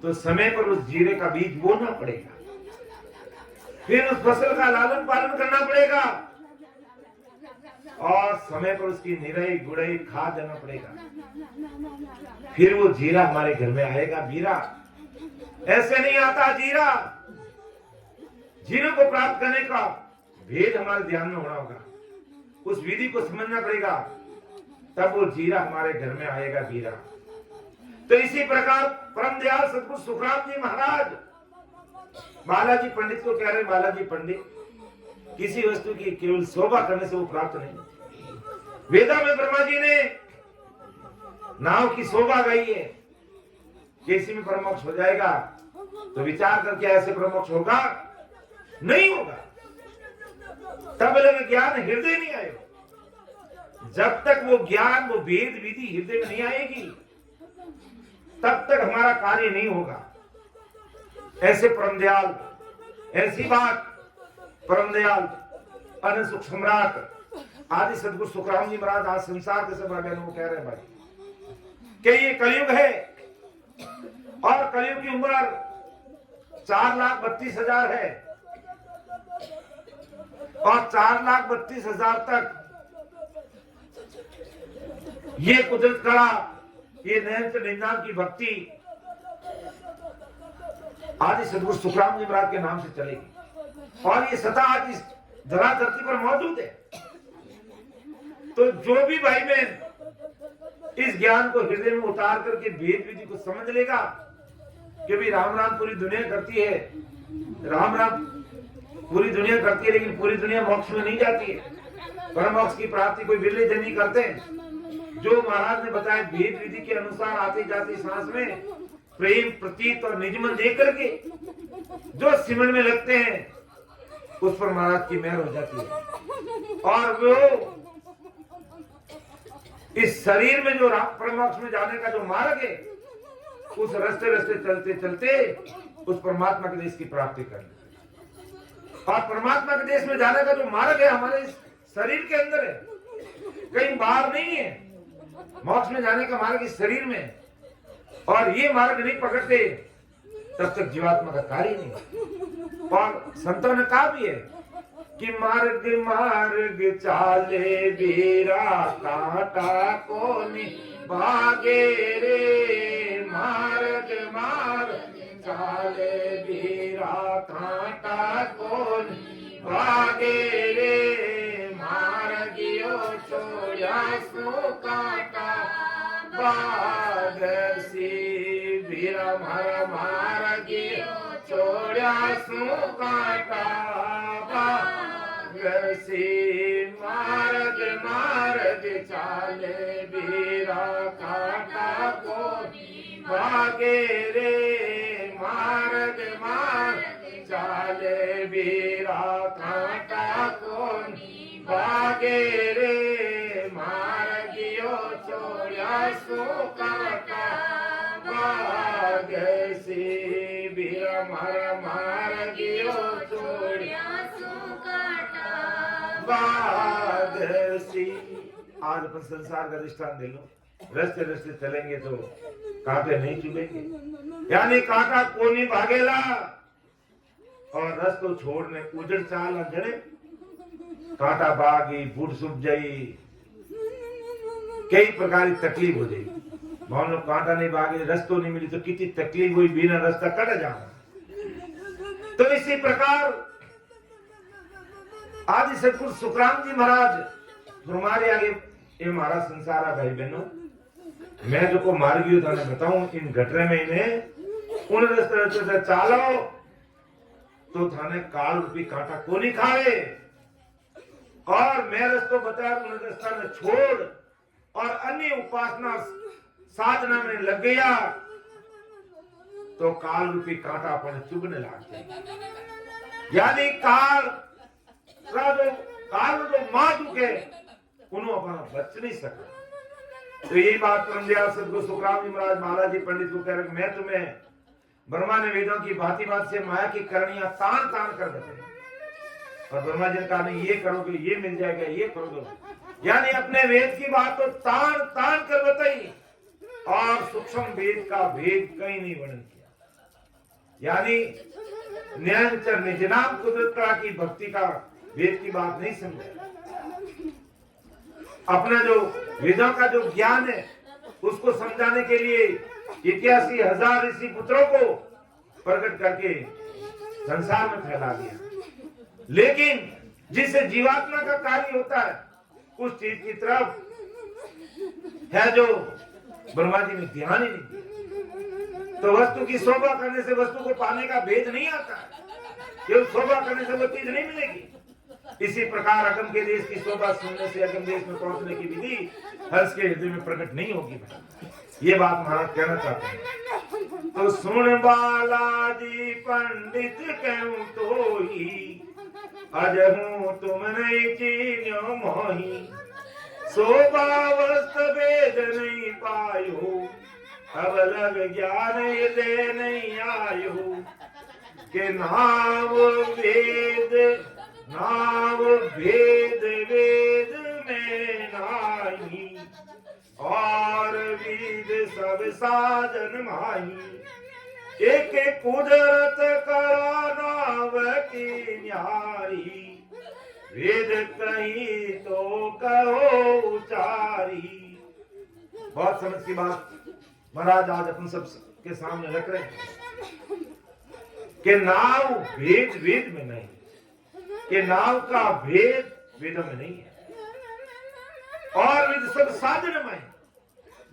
तो समय पर उस जीरे का बीज बोना पड़ेगा, फिर उस फसल का लालन पालन करना पड़ेगा और समय पर उसकी निराई गुड़ाई खाद देना पड़ेगा, फिर वो जीरा हमारे घर में आएगा। बीरा ऐसे नहीं आता। जीरे को प्राप्त करने का भेद हमारे ध्यान में होना होगा, उस विधि को समझना पड़ेगा, तब वो जीरा हमारे घर में आएगा। बीरा तो इसी प्रकार परम दयाल सदगुरु सुखराम जी महाराज बालाजी पंडित को कह रहे, बालाजी पंडित किसी वस्तु की केवल शोभा करने से वो प्राप्त नहीं। वेदा में ब्रह्मा जी ने नाव की शोभा गाई है कि इसी में परमोक्ष हो जाएगा, तो विचार करके ऐसे परमोक्ष होगा? नहीं होगा। तब लगे ज्ञान हृदय नहीं आएगा। जब तक वो ज्ञान, वो वेद विधि हृदय में नहीं आएगी तब तक हमारा कार्य नहीं होगा। ऐसे परम दयाल, ऐसी बात परम दयाल अनंत सुख सम्राट आदि सदगुरु सुखराम जी महाराज आज संसार के सब आगे कह रहे हैं भाई कि ये कलयुग है और कलयुग की उम्र 4,32,000 है और 4,32,000 तक ये कुदरत कला, ये निरंतर निन्यान की भक्ति आदि सदगुरु सुखराम जी महाराज के नाम से चलेगी और ये सदा आज इस धरा धरती पर मौजूद है। तो जो भी भाई बहन इस ज्ञान को हृदय में उतार करके भेद विधि को समझ लेगा कि भी राम राम पूरी दुनिया करती है, राम राम पूरी दुनिया करती है, लेकिन पूरी दुनिया मोक्ष में नहीं जाती है। परम मोक्ष की प्राप्ति कोई बिरले जन नहीं करते हैं। जो महाराज ने बताया भेद विधि के अनुसार आती जाती सांस में प्रेम प्रतीत और निजमन देकर के जो सिमरन में लगते हैं उस पर महाराज की मेहर हो जाती है और वो इस शरीर में जो परमोक्ष में जाने का जो मार्ग है उस रास्ते रास्ते चलते चलते उस परमात्मा के देश की प्राप्ति करनी और परमात्मा के देश में जाने का जो मार्ग है हमारे इस शरीर के अंदर है, कहीं बाहर नहीं है। मोक्ष में जाने का मार्ग इस शरीर में और ये मार्ग नहीं पकड़ते तब तक जीवात्मा का कार्य नहीं। और संतों ने कहा भी है कि मार्ग मार्ग चाले बीरा कांटा कोनी भागे रे, मार्ग मार्ग चाले बीरा कांटा कोनी भागे रे, मार्गियो छोड़ा सो कांटा बादसी बीरा मार मार्गियो छोड़ा सो कांटा बादसी, मार्ग मार्ग चाले बीरा कांटा कोनी भागे रे, मार्ग मार्ग चाले बीरा कांटा कोनी भागे रे, मार्गियो छोड़ा सो कांटा बादसी बीरा मार मार्गियो छोड़ा सो कांटा बादसी। आज अपन संसार का दृष्टांत दे लो, रस्ते रस्ते चलेंगे तो कांटे नहीं चुभेंगे, यानी कांटा कोनी भागेला और रस्तो छोड़ने उजड़ चाल जड़े कांटा भागी बूढ़ सुख जाई, कई प्रकार की तकलीफ हो जाएगी। मान लो कांटा नहीं भागे, रस्तो नहीं मिली तो कितनी तकलीफ हुई, बिना रास्ता कट जाना। तो इसी प्रकार आदि सतगुरु सुखराम जी महाराज हमारे आगे ये हमारा संसार है भाई बहनों। मैं जो को मार गयो थाने बताऊं इन घटरे में इन्हें उन रस्ते से चालो तो थाने काल रूपी कांटा को नहीं खाए, और मैं रस्तो बता उन रास्ता में छोड़ और अन्य उपासना साधना में लग गया तो काल रूपी कांटा अपन चुभने लगते। यानी काल जो मां दुखे उन्होंने अपना बच नहीं सका। तो यही बात परमदयाल सदगुरु सुखराम जी महाराज महाराज जी पंडित को कह रहे मैं तुम्हें ब्रह्मा ने वेदों की भांति बात से माया की करणियां तान तान कर देते, और ब्रह्मा जी ने कहा नहीं ये करोगे ये मिल जाएगा ये करोगे। यानी अपने वेद की बात तो तान तान कर बताई और सूक्ष्म वेद का भेद कहीं नहीं वर्णन किया। यानी निरंतर निजनाम कुदरत की भक्ति का वेद की बात नहीं समझा। अपना जो वेदों का जो ज्ञान है उसको समझाने के लिए 81,000 ऋषि पुत्रों को प्रकट करके संसार में फैला दिया। लेकिन जिससे जीवात्मा का कार्य होता है उस चीज की तरफ है जो ब्रह्मा जी ने ध्यान ही नहीं दिया। तो वस्तु की शोभा करने से वस्तु को पाने का भेद नहीं आता, केवल शोभा करने से वो चीज नहीं मिलेगी। इसी प्रकार अगम के देश की शोभा सुनने से अगम देश में पहुंचने की विधि हर्ष के हृदय में प्रकट नहीं होगी। ये बात महाराज कहना चाहते हैं। तो सुन बालाजी पंडित कहूं तो ही अजहू तुम नहीं चीन्यो मोही, शोभा वस्त्र वेद नहीं पायो, अब लग ज्ञान हृदय नहीं आयो, के नाम वेद वेद में नाही, और विद सब साधन माही, एक कुदरत करानाव की न्यारी, वेद कहीं तो कहो उचारी। बहुत समझ की बात महाराज आज अपन सब के सामने रख रहे हैं कि नाव भेद वेद में नहीं, कि नाव का भेद वेदों में नहीं है, और विद सब साधन में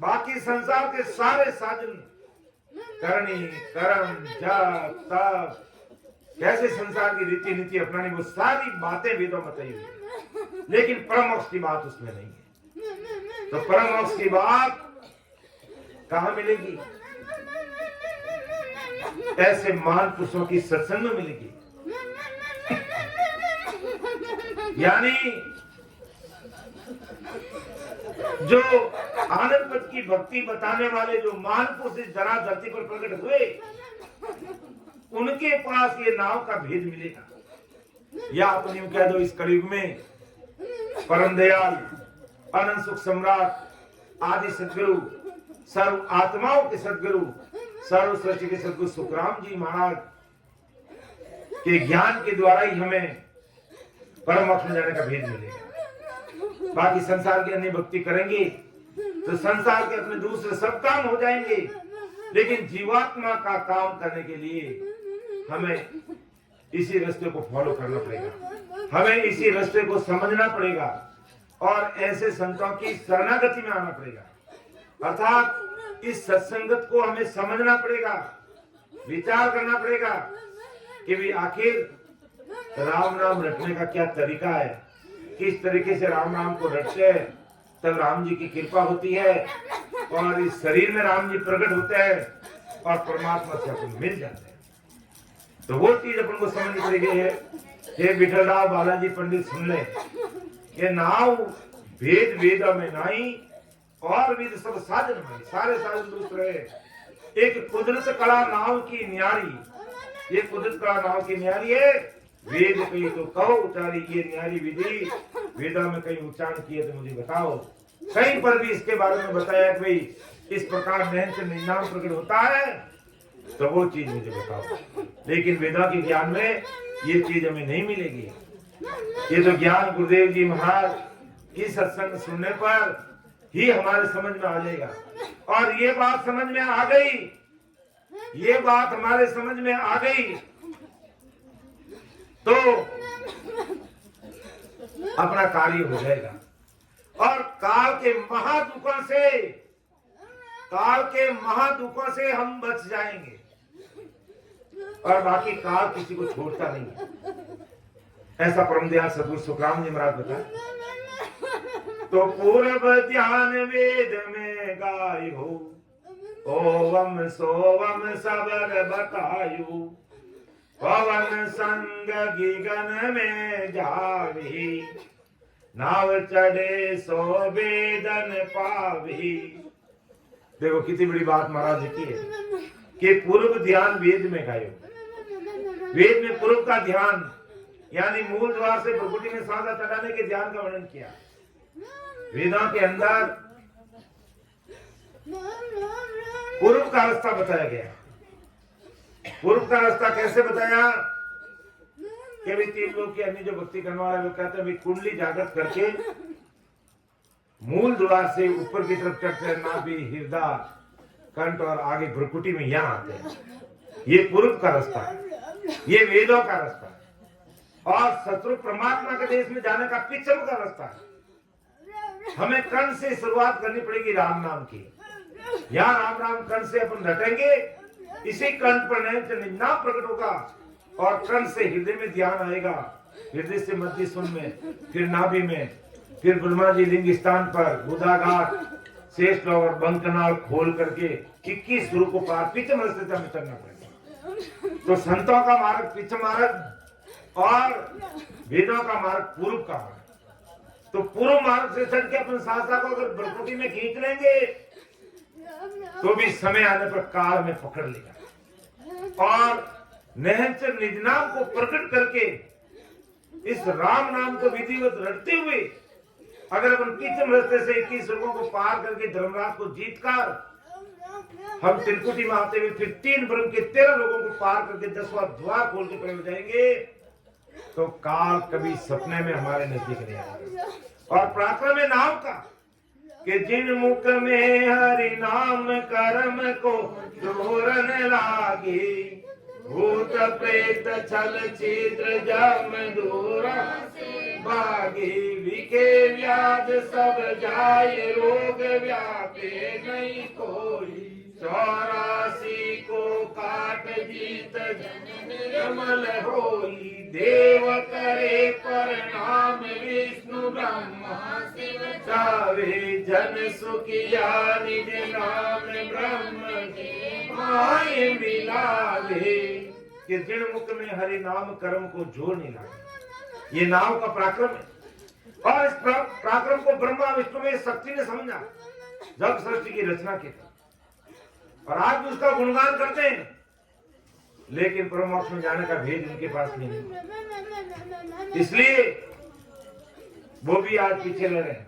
बाकी संसार के सारे साधन करनी कर्म जप तप कैसे संसार की रीति नीति अपनानी वो सारी बातें वेदों में बताई हुई है, लेकिन परम मोक्ष की बात उसमें नहीं है। तो परम मोक्ष की बात कहां मिलेगी? ऐसे महान पुरुषों की सत्संग में मिलेगी। यानी जो आनंद पद की भक्ति बताने वाले जो महान पुरुष इस धरा धरती पर प्रकट हुए उनके पास ये नाव का भेद मिलेगा। या आप यूं कह दो इस कलयुग में परम दयाल अनंत सुख सम्राट आदि सदगुरु सर्व आत्माओं के सदगुरु सर्व सृष्टि के सदगुरु सुखराम जी महाराज के ज्ञान के द्वारा ही हमें परम मोक्ष में जाने का भेद मिलेगा। बाकी संसार की अन्य भक्ति करेंगे तो संसार के अपने दूसरे सब काम हो जाएंगे, लेकिन जीवात्मा का काम करने के लिए हमें इसी रास्ते को फॉलो करना पड़ेगा, हमें इसी रास्ते को समझना पड़ेगा और ऐसे संतों की शरणागति में आना पड़ेगा। अर्थात इस सत्संगत को हमें समझना पड़ेगा, विचार करना पड़ेगा कि भी आखिर राम नाम रटने का क्या तरीका है, किस तरीके से राम नाम को रटते हैं तब राम जी की कृपा होती है और इस शरीर में राम जी प्रकट होते हैं और परमात्मा से अपन मिल जाते हैं। तो वो चीज अपन को समझनी पड़ेगी है। हे विठलराव बालाजी पंडित सुन ले, ये नाव भेद वेद में नाई और वेद सब साधन में, सारे साधन दूसरे एक कुदरत कला नाव की न्यारी, ये कुदरत कला नाव की न्यारी है। वेद कहीं तो कहो उचारी, ये न्यारी विधि वेदा में कहीं उच्चारण किए तो मुझे बताओ, कहीं पर भी इसके बारे में बताया कि भाई इस प्रकार नयन से निजाम प्रकट होता है तो वो चीज मुझे बताओ। लेकिन वेदा के ज्ञान में ये चीज हमें नहीं मिलेगी। ये तो ज्ञान गुरुदेव जी महाराज की सत्संग सुनने पर ही हमारे समझ में आ जाएगा। और ये बात समझ में आ गई, ये बात हमारे समझ में आ गई तो अपना कार्य हो जाएगा और काल के महादुखों से हम बच जाएंगे और बाकी काल किसी को छोड़ता नहीं। ऐसा परम दयाल सद्गुरु सुखराम जी महाराज बताए। तो पूर्व ध्यान वेद में गायो, ओवम सोवम सबद बतायु, पवन संग गिगन में जावी, नाव चढ़े सो वेदन पावी। देखो कितनी बड़ी बात महाराज जी की है कि पूर्व ध्यान वेद में गायो। वेद में पूर्व का ध्यान यानी मूल द्वार से भ्रकुटी में सांसा चढ़ाने के ध्यान का वर्णन किया। वेदों के अंदर पूर्व का रास्ता बताया गया। पूर्व का रास्ता कैसे बताया कि भी 3 लोग की अन्य जो भक्ति करने वाले लोग कहते हैं कुंडली जागृत करके मूल द्वार से ऊपर की तरफ चढ़ते हैं, नाभि, हृदय, कंठ और आगे भ्रकुटी में यहाँ आते हैं। ये पूर्व का रास्ता है, ये वेदों का रास्ता है। और शत्रु परमात्मा के देश में जाने का पिछम का रास्ता है। हमें कर्ण से शुरुआत करनी पड़ेगी राम नाम की। यहाँ राम राम कर्ण से अपन रटेंगे, इसी कंठ पर नाम प्रकट होगा और कंठ से हृदय में ध्यान आएगा, हृदय से मध्य सुन में, फिर नाभि में, फिर ब्रह्मा जी लिंग स्थान पर गुदाघाट शेष और बंकनाल खोल करके 21 गुरु को पार पिछम रास्ते से हमें चलना पड़ेगा। तो संतों का मार्ग पिछम मार्ग और वेदों का मार्ग पूर्व का मार्ग। तो पूर्व मार्ग से चल के अपन शास्त्रा को अगर भ्रकुटी में खींच लेंगे तो भी समय आने पर काल में पकड़ लेगा और निहंचर निज नाम को प्रकट करके इस राम नाम को विधिवत रटते हुए अगर अपन पिछम रास्ते से 21 लोगों को पार करके धर्मराज को जीतकर हम त्रिकुटी में आते हुए फिर 3 ब्रह्म के 13 लोगों को पार करके 10वां द्वार खोल के प्रवेश जाएंगे तो काल कभी सपने में हमारे नजदीक नहीं आएगा। और पराक्रम है नाम का कि जिन मुख में हरि नाम कर्म को जोरन लागे, भूत प्रेत छल छिद्र जम दूर भागे, विके व्याध सब जाय रोग व्यापे नहीं कोई, 84 को काट जीत जन निर्मल होई, देव करे प्रणाम विष्णु ब्रह्मा शिव चावे, जन सुखिया निज नाम ब्रह्म के माय मिलावे। कि जिन मुख में हरि नाम कर्म को जोड़ नहीं लागे, ये नाम का पराक्रम है। और इस पराक्रम को ब्रह्मा विष्णु में शक्ति ने समझा जब सृष्टि की रचना की, और आज भी उसका गुणगान करते हैं, लेकिन परमोक्ष में जाने का भेद उनके पास नहीं है, इसलिए वो भी आज पीछे रह रहे हैं।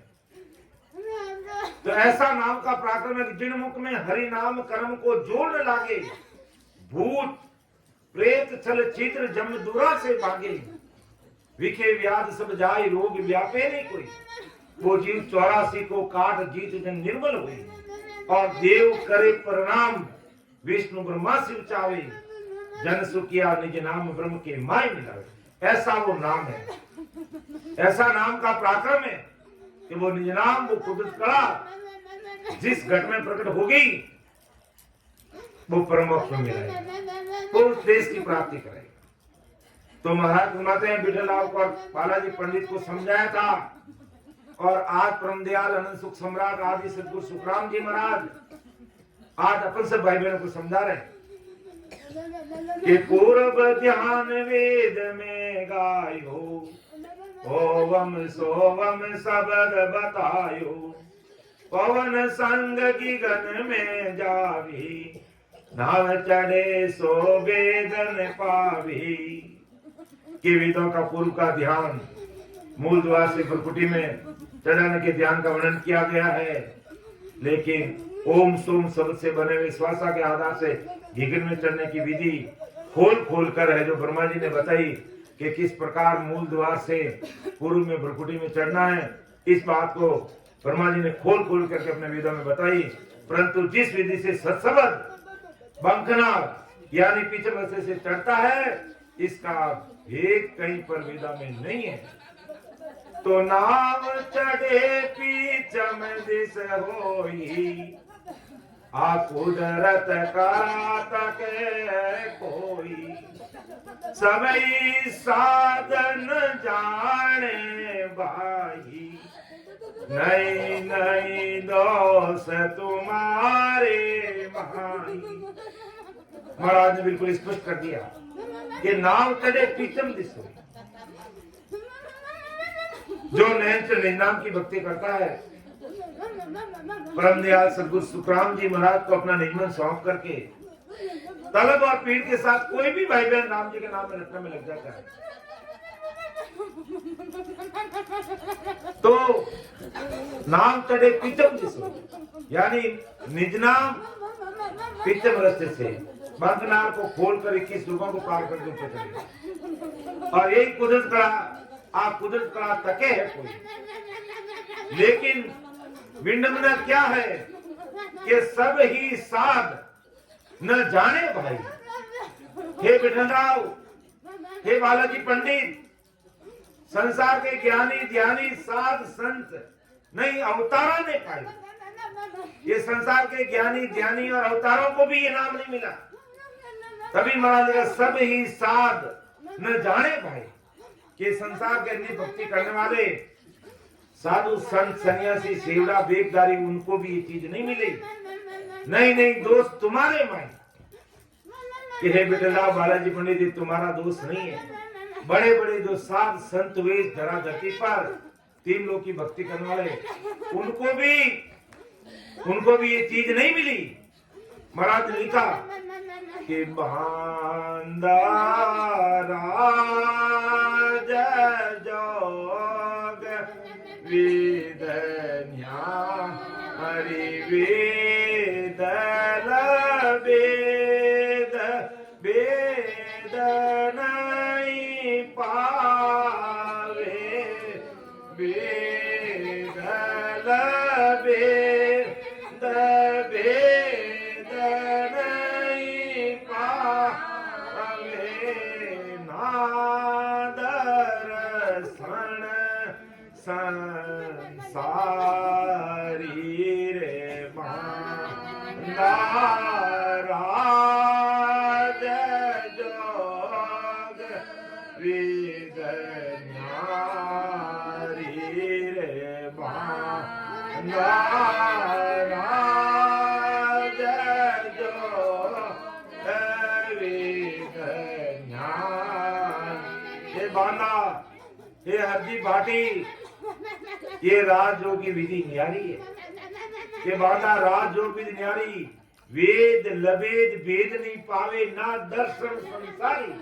तो ऐसा नाम का पराक्रम है कि जिन मुख में हरि नाम कर्म को जोड़ लागे, भूत प्रेत छल छिद्र जम दूरा से भागे, विखे व्याध सब जाय रोग व्यापे नहीं कोई, वो जीव 84 को काट जीत जन निर्मल हुई, और देव करे प्रणाम विष्णु ब्रह्मा शिव चावे, जन सुखिया निज नाम ब्रह्म के माय मिलावे। ऐसा वो नाम है, ऐसा नाम का पराक्रम है कि वो निज नाम वो कुदरत कला जिस घट में प्रकट हो गई वो परमोक्ष में मिलेगा, वो उस देश की प्राप्ति करेगा। तो महाराज घुमाते हैं बिठलाल को और बालाजी पंडित को समझाया था, और आज परम दयाल अनंत सुख सम्राट आदि सद्गुरु सुखराम जी महाराज आज अपन सब भाई बहनों को समझा रहे हैं कि पूर्व ध्यान वेद में गायो, ओवम सोवम सबद बतायो, पवन संग की गन में जावी, नाव चढ़े सो वेदन पावी। कि वेदों का पूर्व का ध्यान मूल द्वार से भ्रकुटी में चढ़ाने के ध्यान का वर्णन किया गया है, लेकिन ओम सोम शब्द से बने हुए श्वासा के आधार से गिगन में चढ़ने की विधि खोल कर है जो ब्रह्मा जी ने बताई कि किस प्रकार मूल द्वार से पूर्व में भ्रकुटी में चढ़ना है। इस बात को ब्रह्मा जी ने खोल करके अपने वेदों में बताई, परंतु जिस विधि से सत्सबद बंकनाल यानी पीछे रास्ते से चढ़ता है, इसका भेद कहीं पर वेदा में नहीं है। तो नाम चढ़े पीछम दिस होई, आ कुदरत करातक कोई, सबई साधन जाने भाई, नहीं नहीं दोष तुम्हारे भाई। महाराज ने बिल्कुल स्पष्ट कर दिया कि नाम चढ़े पीछम दिस होई। जो नैन निनाम की भक्ति करता है, परम दयाल सदगुरु सुखराम जी महाराज को अपना निजमन सौंप करके तलब और पीड़ के साथ कोई भी भाई बहन राम जी के नाम में रटने में लग जाता है, तो नाम चढ़े पीछम जिसो, यानी निज नाम पीछम रस्ते से बंदनार को खोलकर 21 युगों को पार करके ऊपर चले। और यही कुदरत करा, आप कुदरत करा तके है कोई। लेकिन विडंबना क्या है कि सब ही साध न जाने भाई। हे विठलराव, हे बालाजी पंडित, संसार के ज्ञानी ध्यानी साध संत नहीं अवतारों ने पाई। ये संसार के ज्ञानी ध्यानी और अवतारों को भी ये नाम नहीं मिला। तभी महाराज का सब ही साध न जाने भाई, कि संसार के अंदर भक्ति करने वाले साधु संत सन्यासी सेवड़ा बेगदारी उनको भी ये चीज नहीं मिली। नहीं नहीं दोस्त तुम्हारे माई, कि हे बेटला बालाजी पंडित जी तुम्हारा दोस्त नहीं है। बड़े बड़े जो साध संत हुए धरा धरती पर 3 लोग की भक्ति करने वाले, उनको भी ये चीज नहीं मिली। महाराज ने लिखा कि बांदा राज जोग विदन्या हरि वेद वेद वेद नहीं पावे, वेद वेद वेद नहीं पावे, नादर सन संसारी रे बांदा राज जोग विदन्यारी रे बांदा राज जोग विदन्यारी। हे बांदा, हे हरदी भाटी, ये राजयोग की विधि न्यारी है। के बांदा राजयोग विधि न्यारी, वेद लवेद वेद नहीं पावे ना दर्शन संसारी।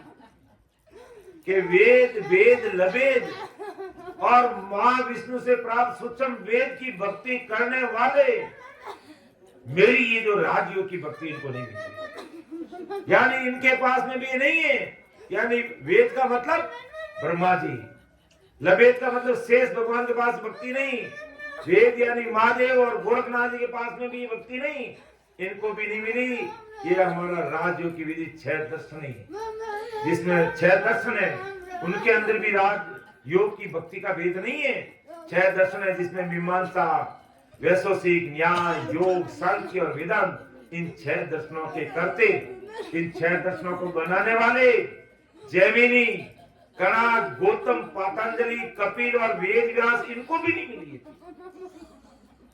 के वेद वेद लवेद और मां विष्णु से प्राप्त सूक्ष्म वेद की भक्ति करने वाले मेरी ये जो राजयोग की भक्ति इनको नहीं मिलती, यानी इनके पास में भी नहीं है। यानी वेद का मतलब ब्रह्मा जी, लवेद का मतलब शेष भगवान के पास भक्ति नहीं। वेद यानी महादेव और गोरखनाथ जी के पास में भी भक्ति नहीं, इनको भी नहीं मिली। ये हमारा राजयोग की विधि 6 दर्शन है, जिसमें 6 दर्शन है, उनके अंदर भी राज योग की भक्ति का भेद नहीं है। 6 दर्शन है जिसमें मीमांसा, वैशेषिक, न्याय, योग, सांख्य और वेदांत, इन 6 दर्शनों के करते, इन 6 दर्शनों को बनाने वाले जैमिनी, कणाद, गौतम, पातंजलि, कपिल और वेद व्यास, इनको भी नहीं मिली।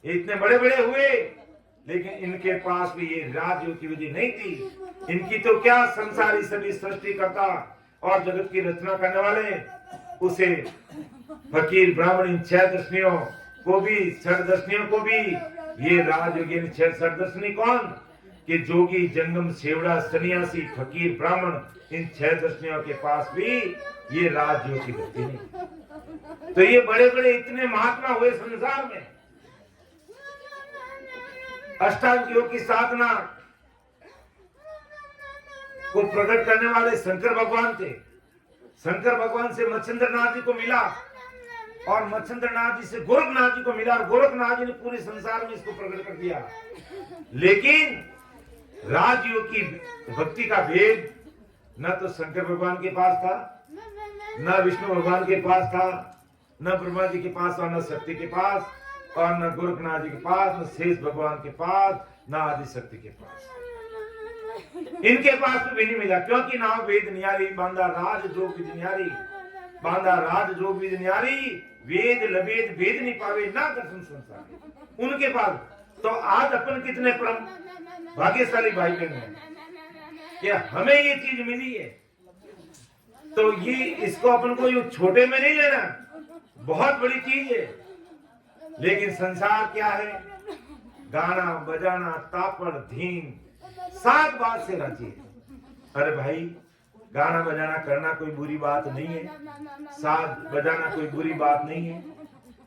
इतने बड़े बड़े हुए, लेकिन इनके पास भी ये राजयोग की विधि नहीं थी। इनकी तो क्या, संसारी सभी सृष्टि करता और जगत की रचना करने वाले उसे फकीर ब्राह्मण, इन 6 दर्शनियों को भी, 6 दर्शनियों को भी ये राजयोगी 6 दर्शनी कौन, कि जोगी, जंगम, सेवड़ा, सन्यासी, फकीर, ब्राह्मण, इन 6 दर्शनियों के पास भी ये राजयोग की भक्ति नहीं। तो ये बड़े बड़े इतने महात्मा हुए संसार में, अष्टांग योग की साधना को प्रकट करने वाले शंकर भगवान थे। शंकर भगवान से मच्छिंद्रनाथ जी को मिला और मच्छिंद्रनाथ जी से गोरखनाथ जी को मिला और गोरखनाथ जी ने पूरे संसार में इसको प्रकट कर दिया। लेकिन राजयोग की भक्ति का भेद न तो शंकर भगवान के पास था, न विष्णु भगवान के पास था, न ब्रह्मा जी के पास और न शक्ति के पास और न गोरखनाथ जी के पास, न शेष भगवान के पास, न आदि शक्ति के पास। इनके पास भी नहीं मिला, क्योंकि ना वेद न्यारी बांधा राज जोग विद न्यारी, बांधा राज जोग विद न्यारी, वेद लवेद वेद नहीं पावे ना दर्शन संसार उनके पास। तो आज अपन कितने परम भाग्यशाली भाई बहन हैं कि हमें ये चीज मिली है। तो ये इसको अपन को ये छोटे में नहीं लेना, बहुत बड़ी चीज है। लेकिन संसार क्या है? गाना बजाना तापड़ धीन 7 बात से राजी है। अरे भाई, गाना बजाना करना कोई बुरी बात नहीं है, साथ बजाना कोई बुरी बात नहीं है,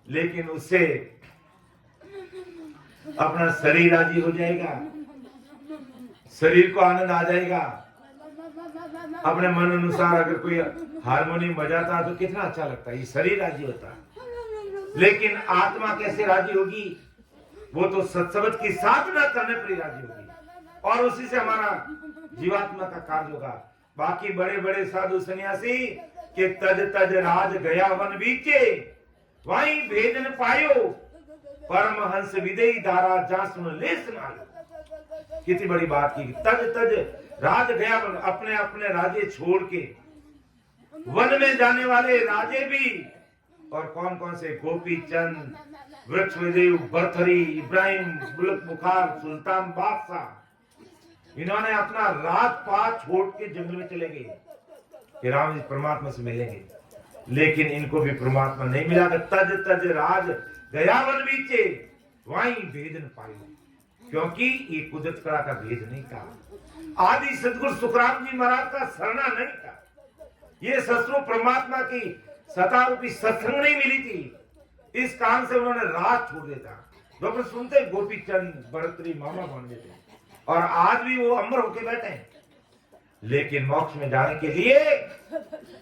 लेकिन उससे अपना शरीर राजी हो जाएगा, शरीर को आनंद आ जाएगा। अपने मन अनुसार अगर कोई हारमोनियम बजाता तो कितना अच्छा लगता है, ये शरीर राजी होता है। लेकिन आत्मा कैसे राजी होगी? वो तो सत्संग की साधना करने पर ही राजी होगी, और उसी से हमारा जीवात्मा का कार्य होगा। बाकी बड़े बड़े साधु सन्यासी के तज तज राज गया वन बीचे, वहीं भेदन पायो परमहंस विदेही धारा जा सुन ले सुनायो। कितनी बड़ी बात की, तज तज राज गया वन, अपने अपने राजे छोड़ के वन में जाने वाले राजे भी, और कौन कौन से? गोपी चंद, वृक्ष विदेव, बर्थरी, इब्राहिम, बुलक बुखार, सुल्तान बादशाह, इन्होंने अपना राजपाट छोड़ के जंगल में चले गए कि राम जी परमात्मा से मिलेंगे। लेकिन इनको भी परमात्मा नहीं मिला। तज तज राज गया वन बीचे, वहीं भेद न पाए, क्योंकि ये कुदरत कला का भेद नहीं था। आदि सदगुरु सुखराम जी महाराज का सरना नहीं था। ये शस्त्रों परमात्मा की सता रूपी सत्संग नहीं मिली थी, इस कारण से उन्होंने राज छोड़ दिया था। जो अपन सुनते गोपी चंद, भरतरी, मामा बन गए थे, और आज भी वो अमर होके बैठे हैं। लेकिन मोक्ष में जाने के लिए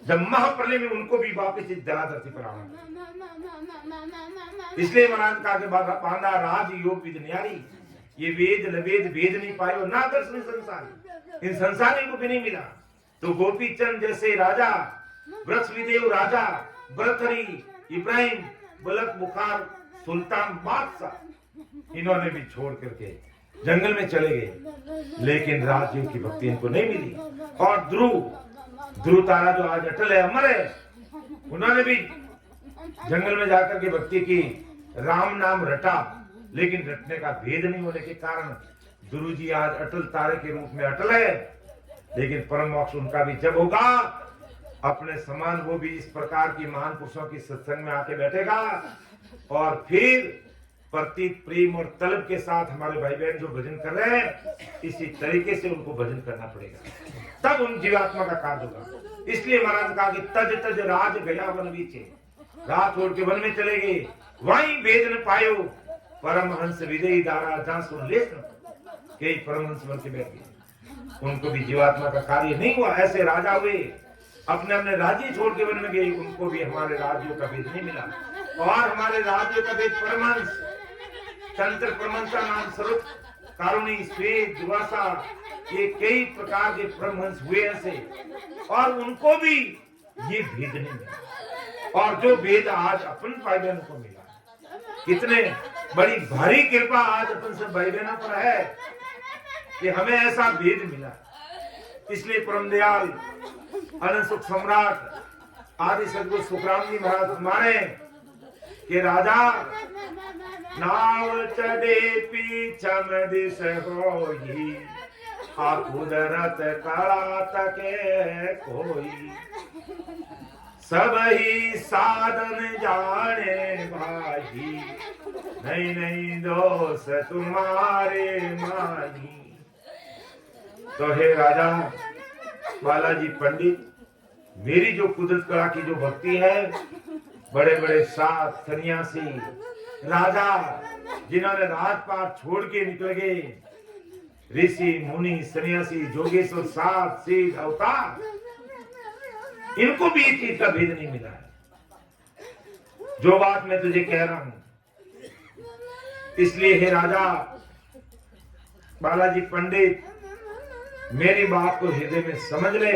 जब महाप्रलय में उनको भी वापस इस जला धरती पर आना, इसलिए महाराज कहा कि बांधा राज योग विद न्यारी, ये वेद लवेद वेद नहीं पाए ना दर्शन संसार, इन संसारी को भी नहीं मिला। तो गोपी चंद जैसे राजा, वृक्ष विदेव राजा, भरतरी, इब्राहिम, बुलक बुखार, सुल्तान बादशाह, इन्होंने भी छोड़ करके जंगल में चले गए, लेकिन राजयोग की भक्ति इनको नहीं मिली। और ध्रुव तारा जो आज अटल है, अमर है, उन्होंने भी जंगल में जाकर के भक्ति की, राम नाम रटा, लेकिन रटने का भेद नहीं होने के कारण ध्रुव जी आज अटल तारे के रूप में अटल है। लेकिन परम मोक्ष उनका भी जब होगा, अपने समान वो भी इस प्रकार की महान पुरुषों की सत्संग में आके बैठेगा, और फिर प्रतीत प्रेम और तलब के साथ हमारे भाई बहन जो भजन कर रहे हैं, इसी तरीके से उनको भजन करना पड़ेगा, तब उन जीवात्मा का कार्य होगा। इसलिए महाराज कहा कि तज तज राज गया वन बीचे, रात छोड़ के वन में चले गए, वहीं भेद न पायो परमहंस विदेही धारा जहां सुन ले कई परमहंस बन के बैठ गए, उनको भी जीवात्मा का कार्य नहीं हुआ। ऐसे राजा हुए, अपने अपने राज्य छोड़ के वन में गए, उनको भी हमारे राज्यों का भेद नहीं मिला। और हमारे राज्यों का भेद परमहंस, तंत्र परमहंसा नाम स्वरूप, कारुणी, श्वेत, दुर्वासा, ये कई प्रकार के परमहंस हुए ऐसे, और उनको भी ये भेद नहीं मिला। और जो भेद आज अपन भाई बहनों को मिला, कितने बड़ी भारी कृपा आज अपन सब भाई बहनों पर है कि हमें ऐसा भेद मिला। इसलिए परम दयाल अनंत सुख सम्राट आदि सदगुरु सुखराम जी महाराज हमारे कि राजा नाव चढ़े पीछम दिस होई, आ कुदरत कला तके कोई, सब ही साधन जाने भाई, नहीं नहीं दोष तुम्हारे माही। तो हे राजा बालाजी पंडित, मेरी जो कुदरत कला की जो भक्ति है, बड़े बड़े सात सन्यासी राजा जिन्होंने राजपाट छोड़ के निकल गए, ऋषि मुनि सन्यासी जोगेश्वर सात सिद्ध अवतार, इनको भी इस चीज का भेद नहीं मिला है जो बात मैं तुझे कह रहा हूं। इसलिए हे राजा बालाजी पंडित, मेरी बात को हृदय में समझ ले,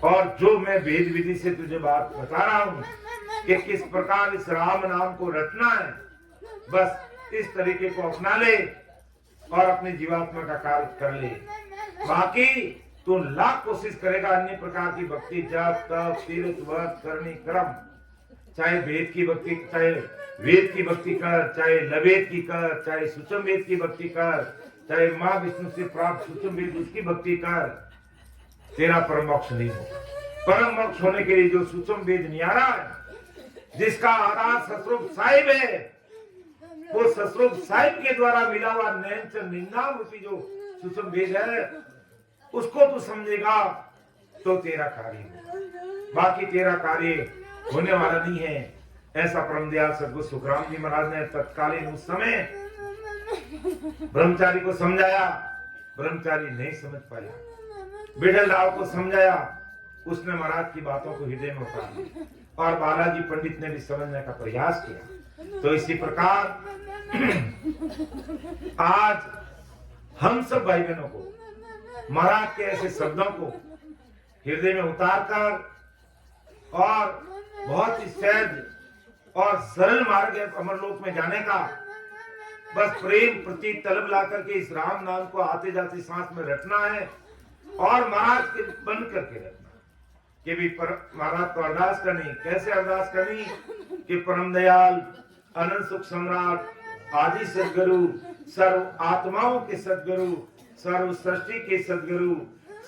और जो मैं भेद विधि से तुझे बात बता रहा हूं, कि किस प्रकार इस राम नाम को रटना है, बस इस तरीके को अपना ले और अपनी जीवात्मा का कार्य कर ले। बाकी तू लाख कोशिश करेगा अन्य प्रकार की भक्ति, जप तप तीर्थ व्रत करनी क्रम, चाहे वेद की भक्ति, चाहे वेद की भक्ति कर, चाहे लवेद की कर, चाहे सुषम वेद की भक्ति कर, चाहे माँ विष्णु से प्राप्त सुषम वेद उसकी भक्ति कर, तेरा परम मोक्ष नहीं होगा। परम मोक्ष होने के लिए जो सुषम वेद न्यारा है, जिसका आधार ससरूप साहिब है, वो ससरूप साहिब के द्वारा मिला हुआ नैन निन्नाम रूपी जो सुषम वेद है, उसको तू समझेगा तो तेरा कार्य होगा। बाकी तेरा कार्य होने वाला नहीं है। ऐसा परम दयाल सद्गुरु सुखराम जी महाराज ने तत्कालीन उस समय ब्रह्मचारी को समझाया, ब्रह्मचारी नहीं समझ पाया। बिडल राव को समझाया, उसने महाराज की बातों को हृदय में उतारा और बालाजी पंडित ने भी समझने का प्रयास किया। तो इसी प्रकार आज हम सब भाई बहनों को महाराज के ऐसे शब्दों को हृदय में उतारकर और बहुत ही सहज और सरल मार्ग है अमरलोक में जाने का, बस प्रेम प्रति तलब ला करके इस राम नाम को आते जाते सांस में रटना है और महाराज के बन करके रखना कि भी महाराज को अरदास करनी। कैसे अरदास करनी कि परम दयाल अनंत सुख सम्राट आदि सदगुरु, सर्व आत्माओं के सदगुरु, सर्व सृष्टि के सदगुरु,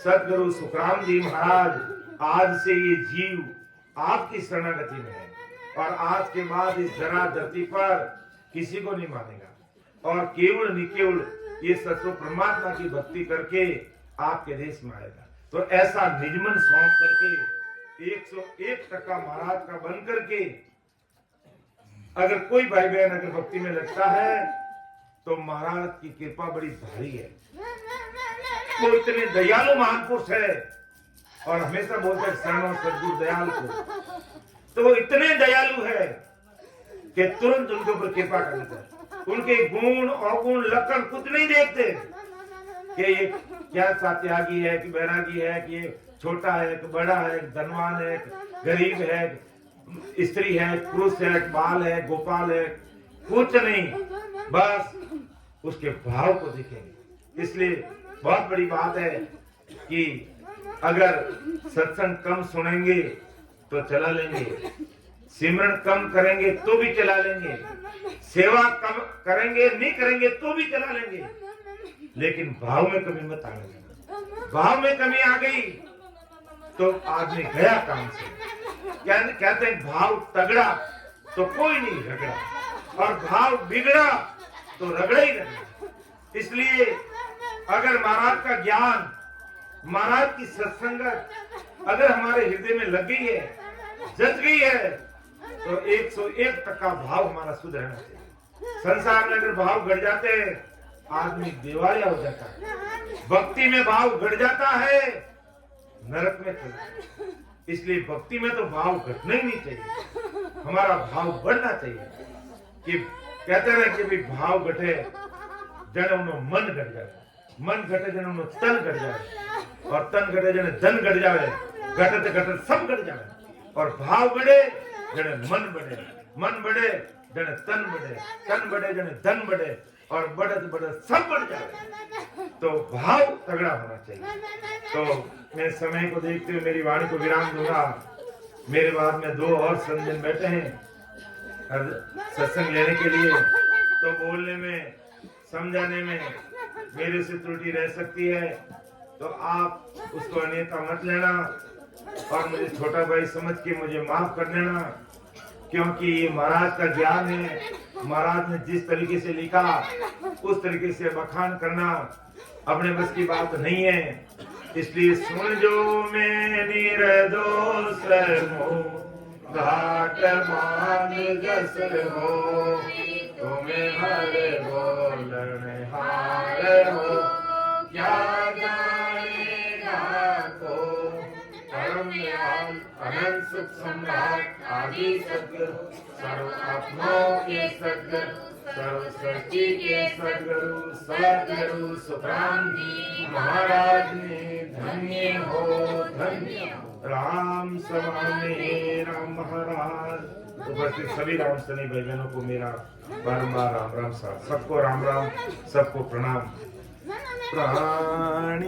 सदगुरु सुखराम जी महाराज, आज से ये जीव आपकी शरणागति में है और आज के बाद इस जरा धरती पर किसी को नहीं मानेगा और केवल निकेवल ये सत्व परमात्मा की भक्ति करके आपके देश में आएगा। तो ऐसा निजमन सौंप करके 101% महाराज का बन करके अगर कोई भाई बहन अगर भक्ति में लगता है तो महाराज की कृपा बड़ी भारी है। वो इतने दयालु महापुरुष है और हमेशा बोलते हैं शरणों सद्गुरु दयालु को, तो वो इतने दयालु है कि तुरंत उनके ऊपर कृपा करते। उनके गुण अवगुण लक्षण कुछ नहीं देखते कि ये क्या त्यागी है कि बैरागी है कि ये छोटा है कि बड़ा है, धनवान है गरीब है, स्त्री है पुरुष है, बाल है गोपाल है, कुछ नहीं, बस उसके भाव को देखेंगे। इसलिए बहुत बड़ी बात है कि अगर सत्संग कम सुनेंगे तो चला लेंगे, सिमरन कम करेंगे तो भी चला लेंगे, सेवा कम करेंगे नहीं करेंगे तो भी चला लेंगे, लेकिन भाव में कमी मत आने देना। भाव में कमी आ गई तो आदमी गया काम से। कहते हैं भाव तगड़ा तो कोई नहीं रगड़ा और भाव बिगड़ा तो रगड़ा ही रगड़ा। इसलिए अगर महाराज का ज्ञान, महाराज की सत्संगत अगर हमारे हृदय में लग गई है, जच गई है, तो 101% भाव हमारा शुद्ध रहना चाहिए। संसार में अगर भाव घट जाते हैं आदमी दिवालिया हो जाता है, भक्ति में भाव घट जाता है नरक में चला जाता है। इसलिए भक्ति में तो भाव घटना ही नहीं चाहिए, हमारा भाव बढ़ना चाहिए। कि कहते हैं कि भी भाव घटे जन उन्हों मन घट जाए, मन घटे जन उन्हों तन घट जाए और तन घटे जन धन घट जाए, घटत घटत सब घट जाए और भाव बढ़े जन मन बढ़े, मन बढ़े जन तन बढ़े, तन बढ़े जन धन बढ़े और बढ़त बढ़त सब बढ़ जाए। तो भाव तगड़ा होना चाहिए। तो मैं समय को देखते हुए मेरी वाणी को विराम दूंगा। मेरे बाद में 2 और संजन बैठे हैं सत्संग लेने के लिए, तो बोलने में समझाने में मेरे से त्रुटि रह सकती है, तो आप उसको अन्यथा मत लेना और मुझे छोटा भाई समझ के मुझे माफ कर देना, क्योंकि ये महाराज का ज्ञान है। महाराज ने जिस तरीके से लिखा उस तरीके से बखान करना अपने बस की बात नहीं है। इसलिए सुन जो मैं निर्दोष हो, घाट मान जस हो, तुम्हें हर बोलन हार हो, क्या जानेगा को परम दयाल अनंत सुख सम्राट आदि सद्गुरु, सर्व आत्माओं के सद्गुरु, सर्व सृष्टि के सद्गुरु, सद्गुरु सुखराम जी महाराज ने धन्य हो, धन्य हो। राम स्वामी राम महाराज उपस्थित सभी राम सनी भाई बहनों को मेरा बारंबार राम राम साहब, सबको राम राम, सबको प्रणाम। प्राण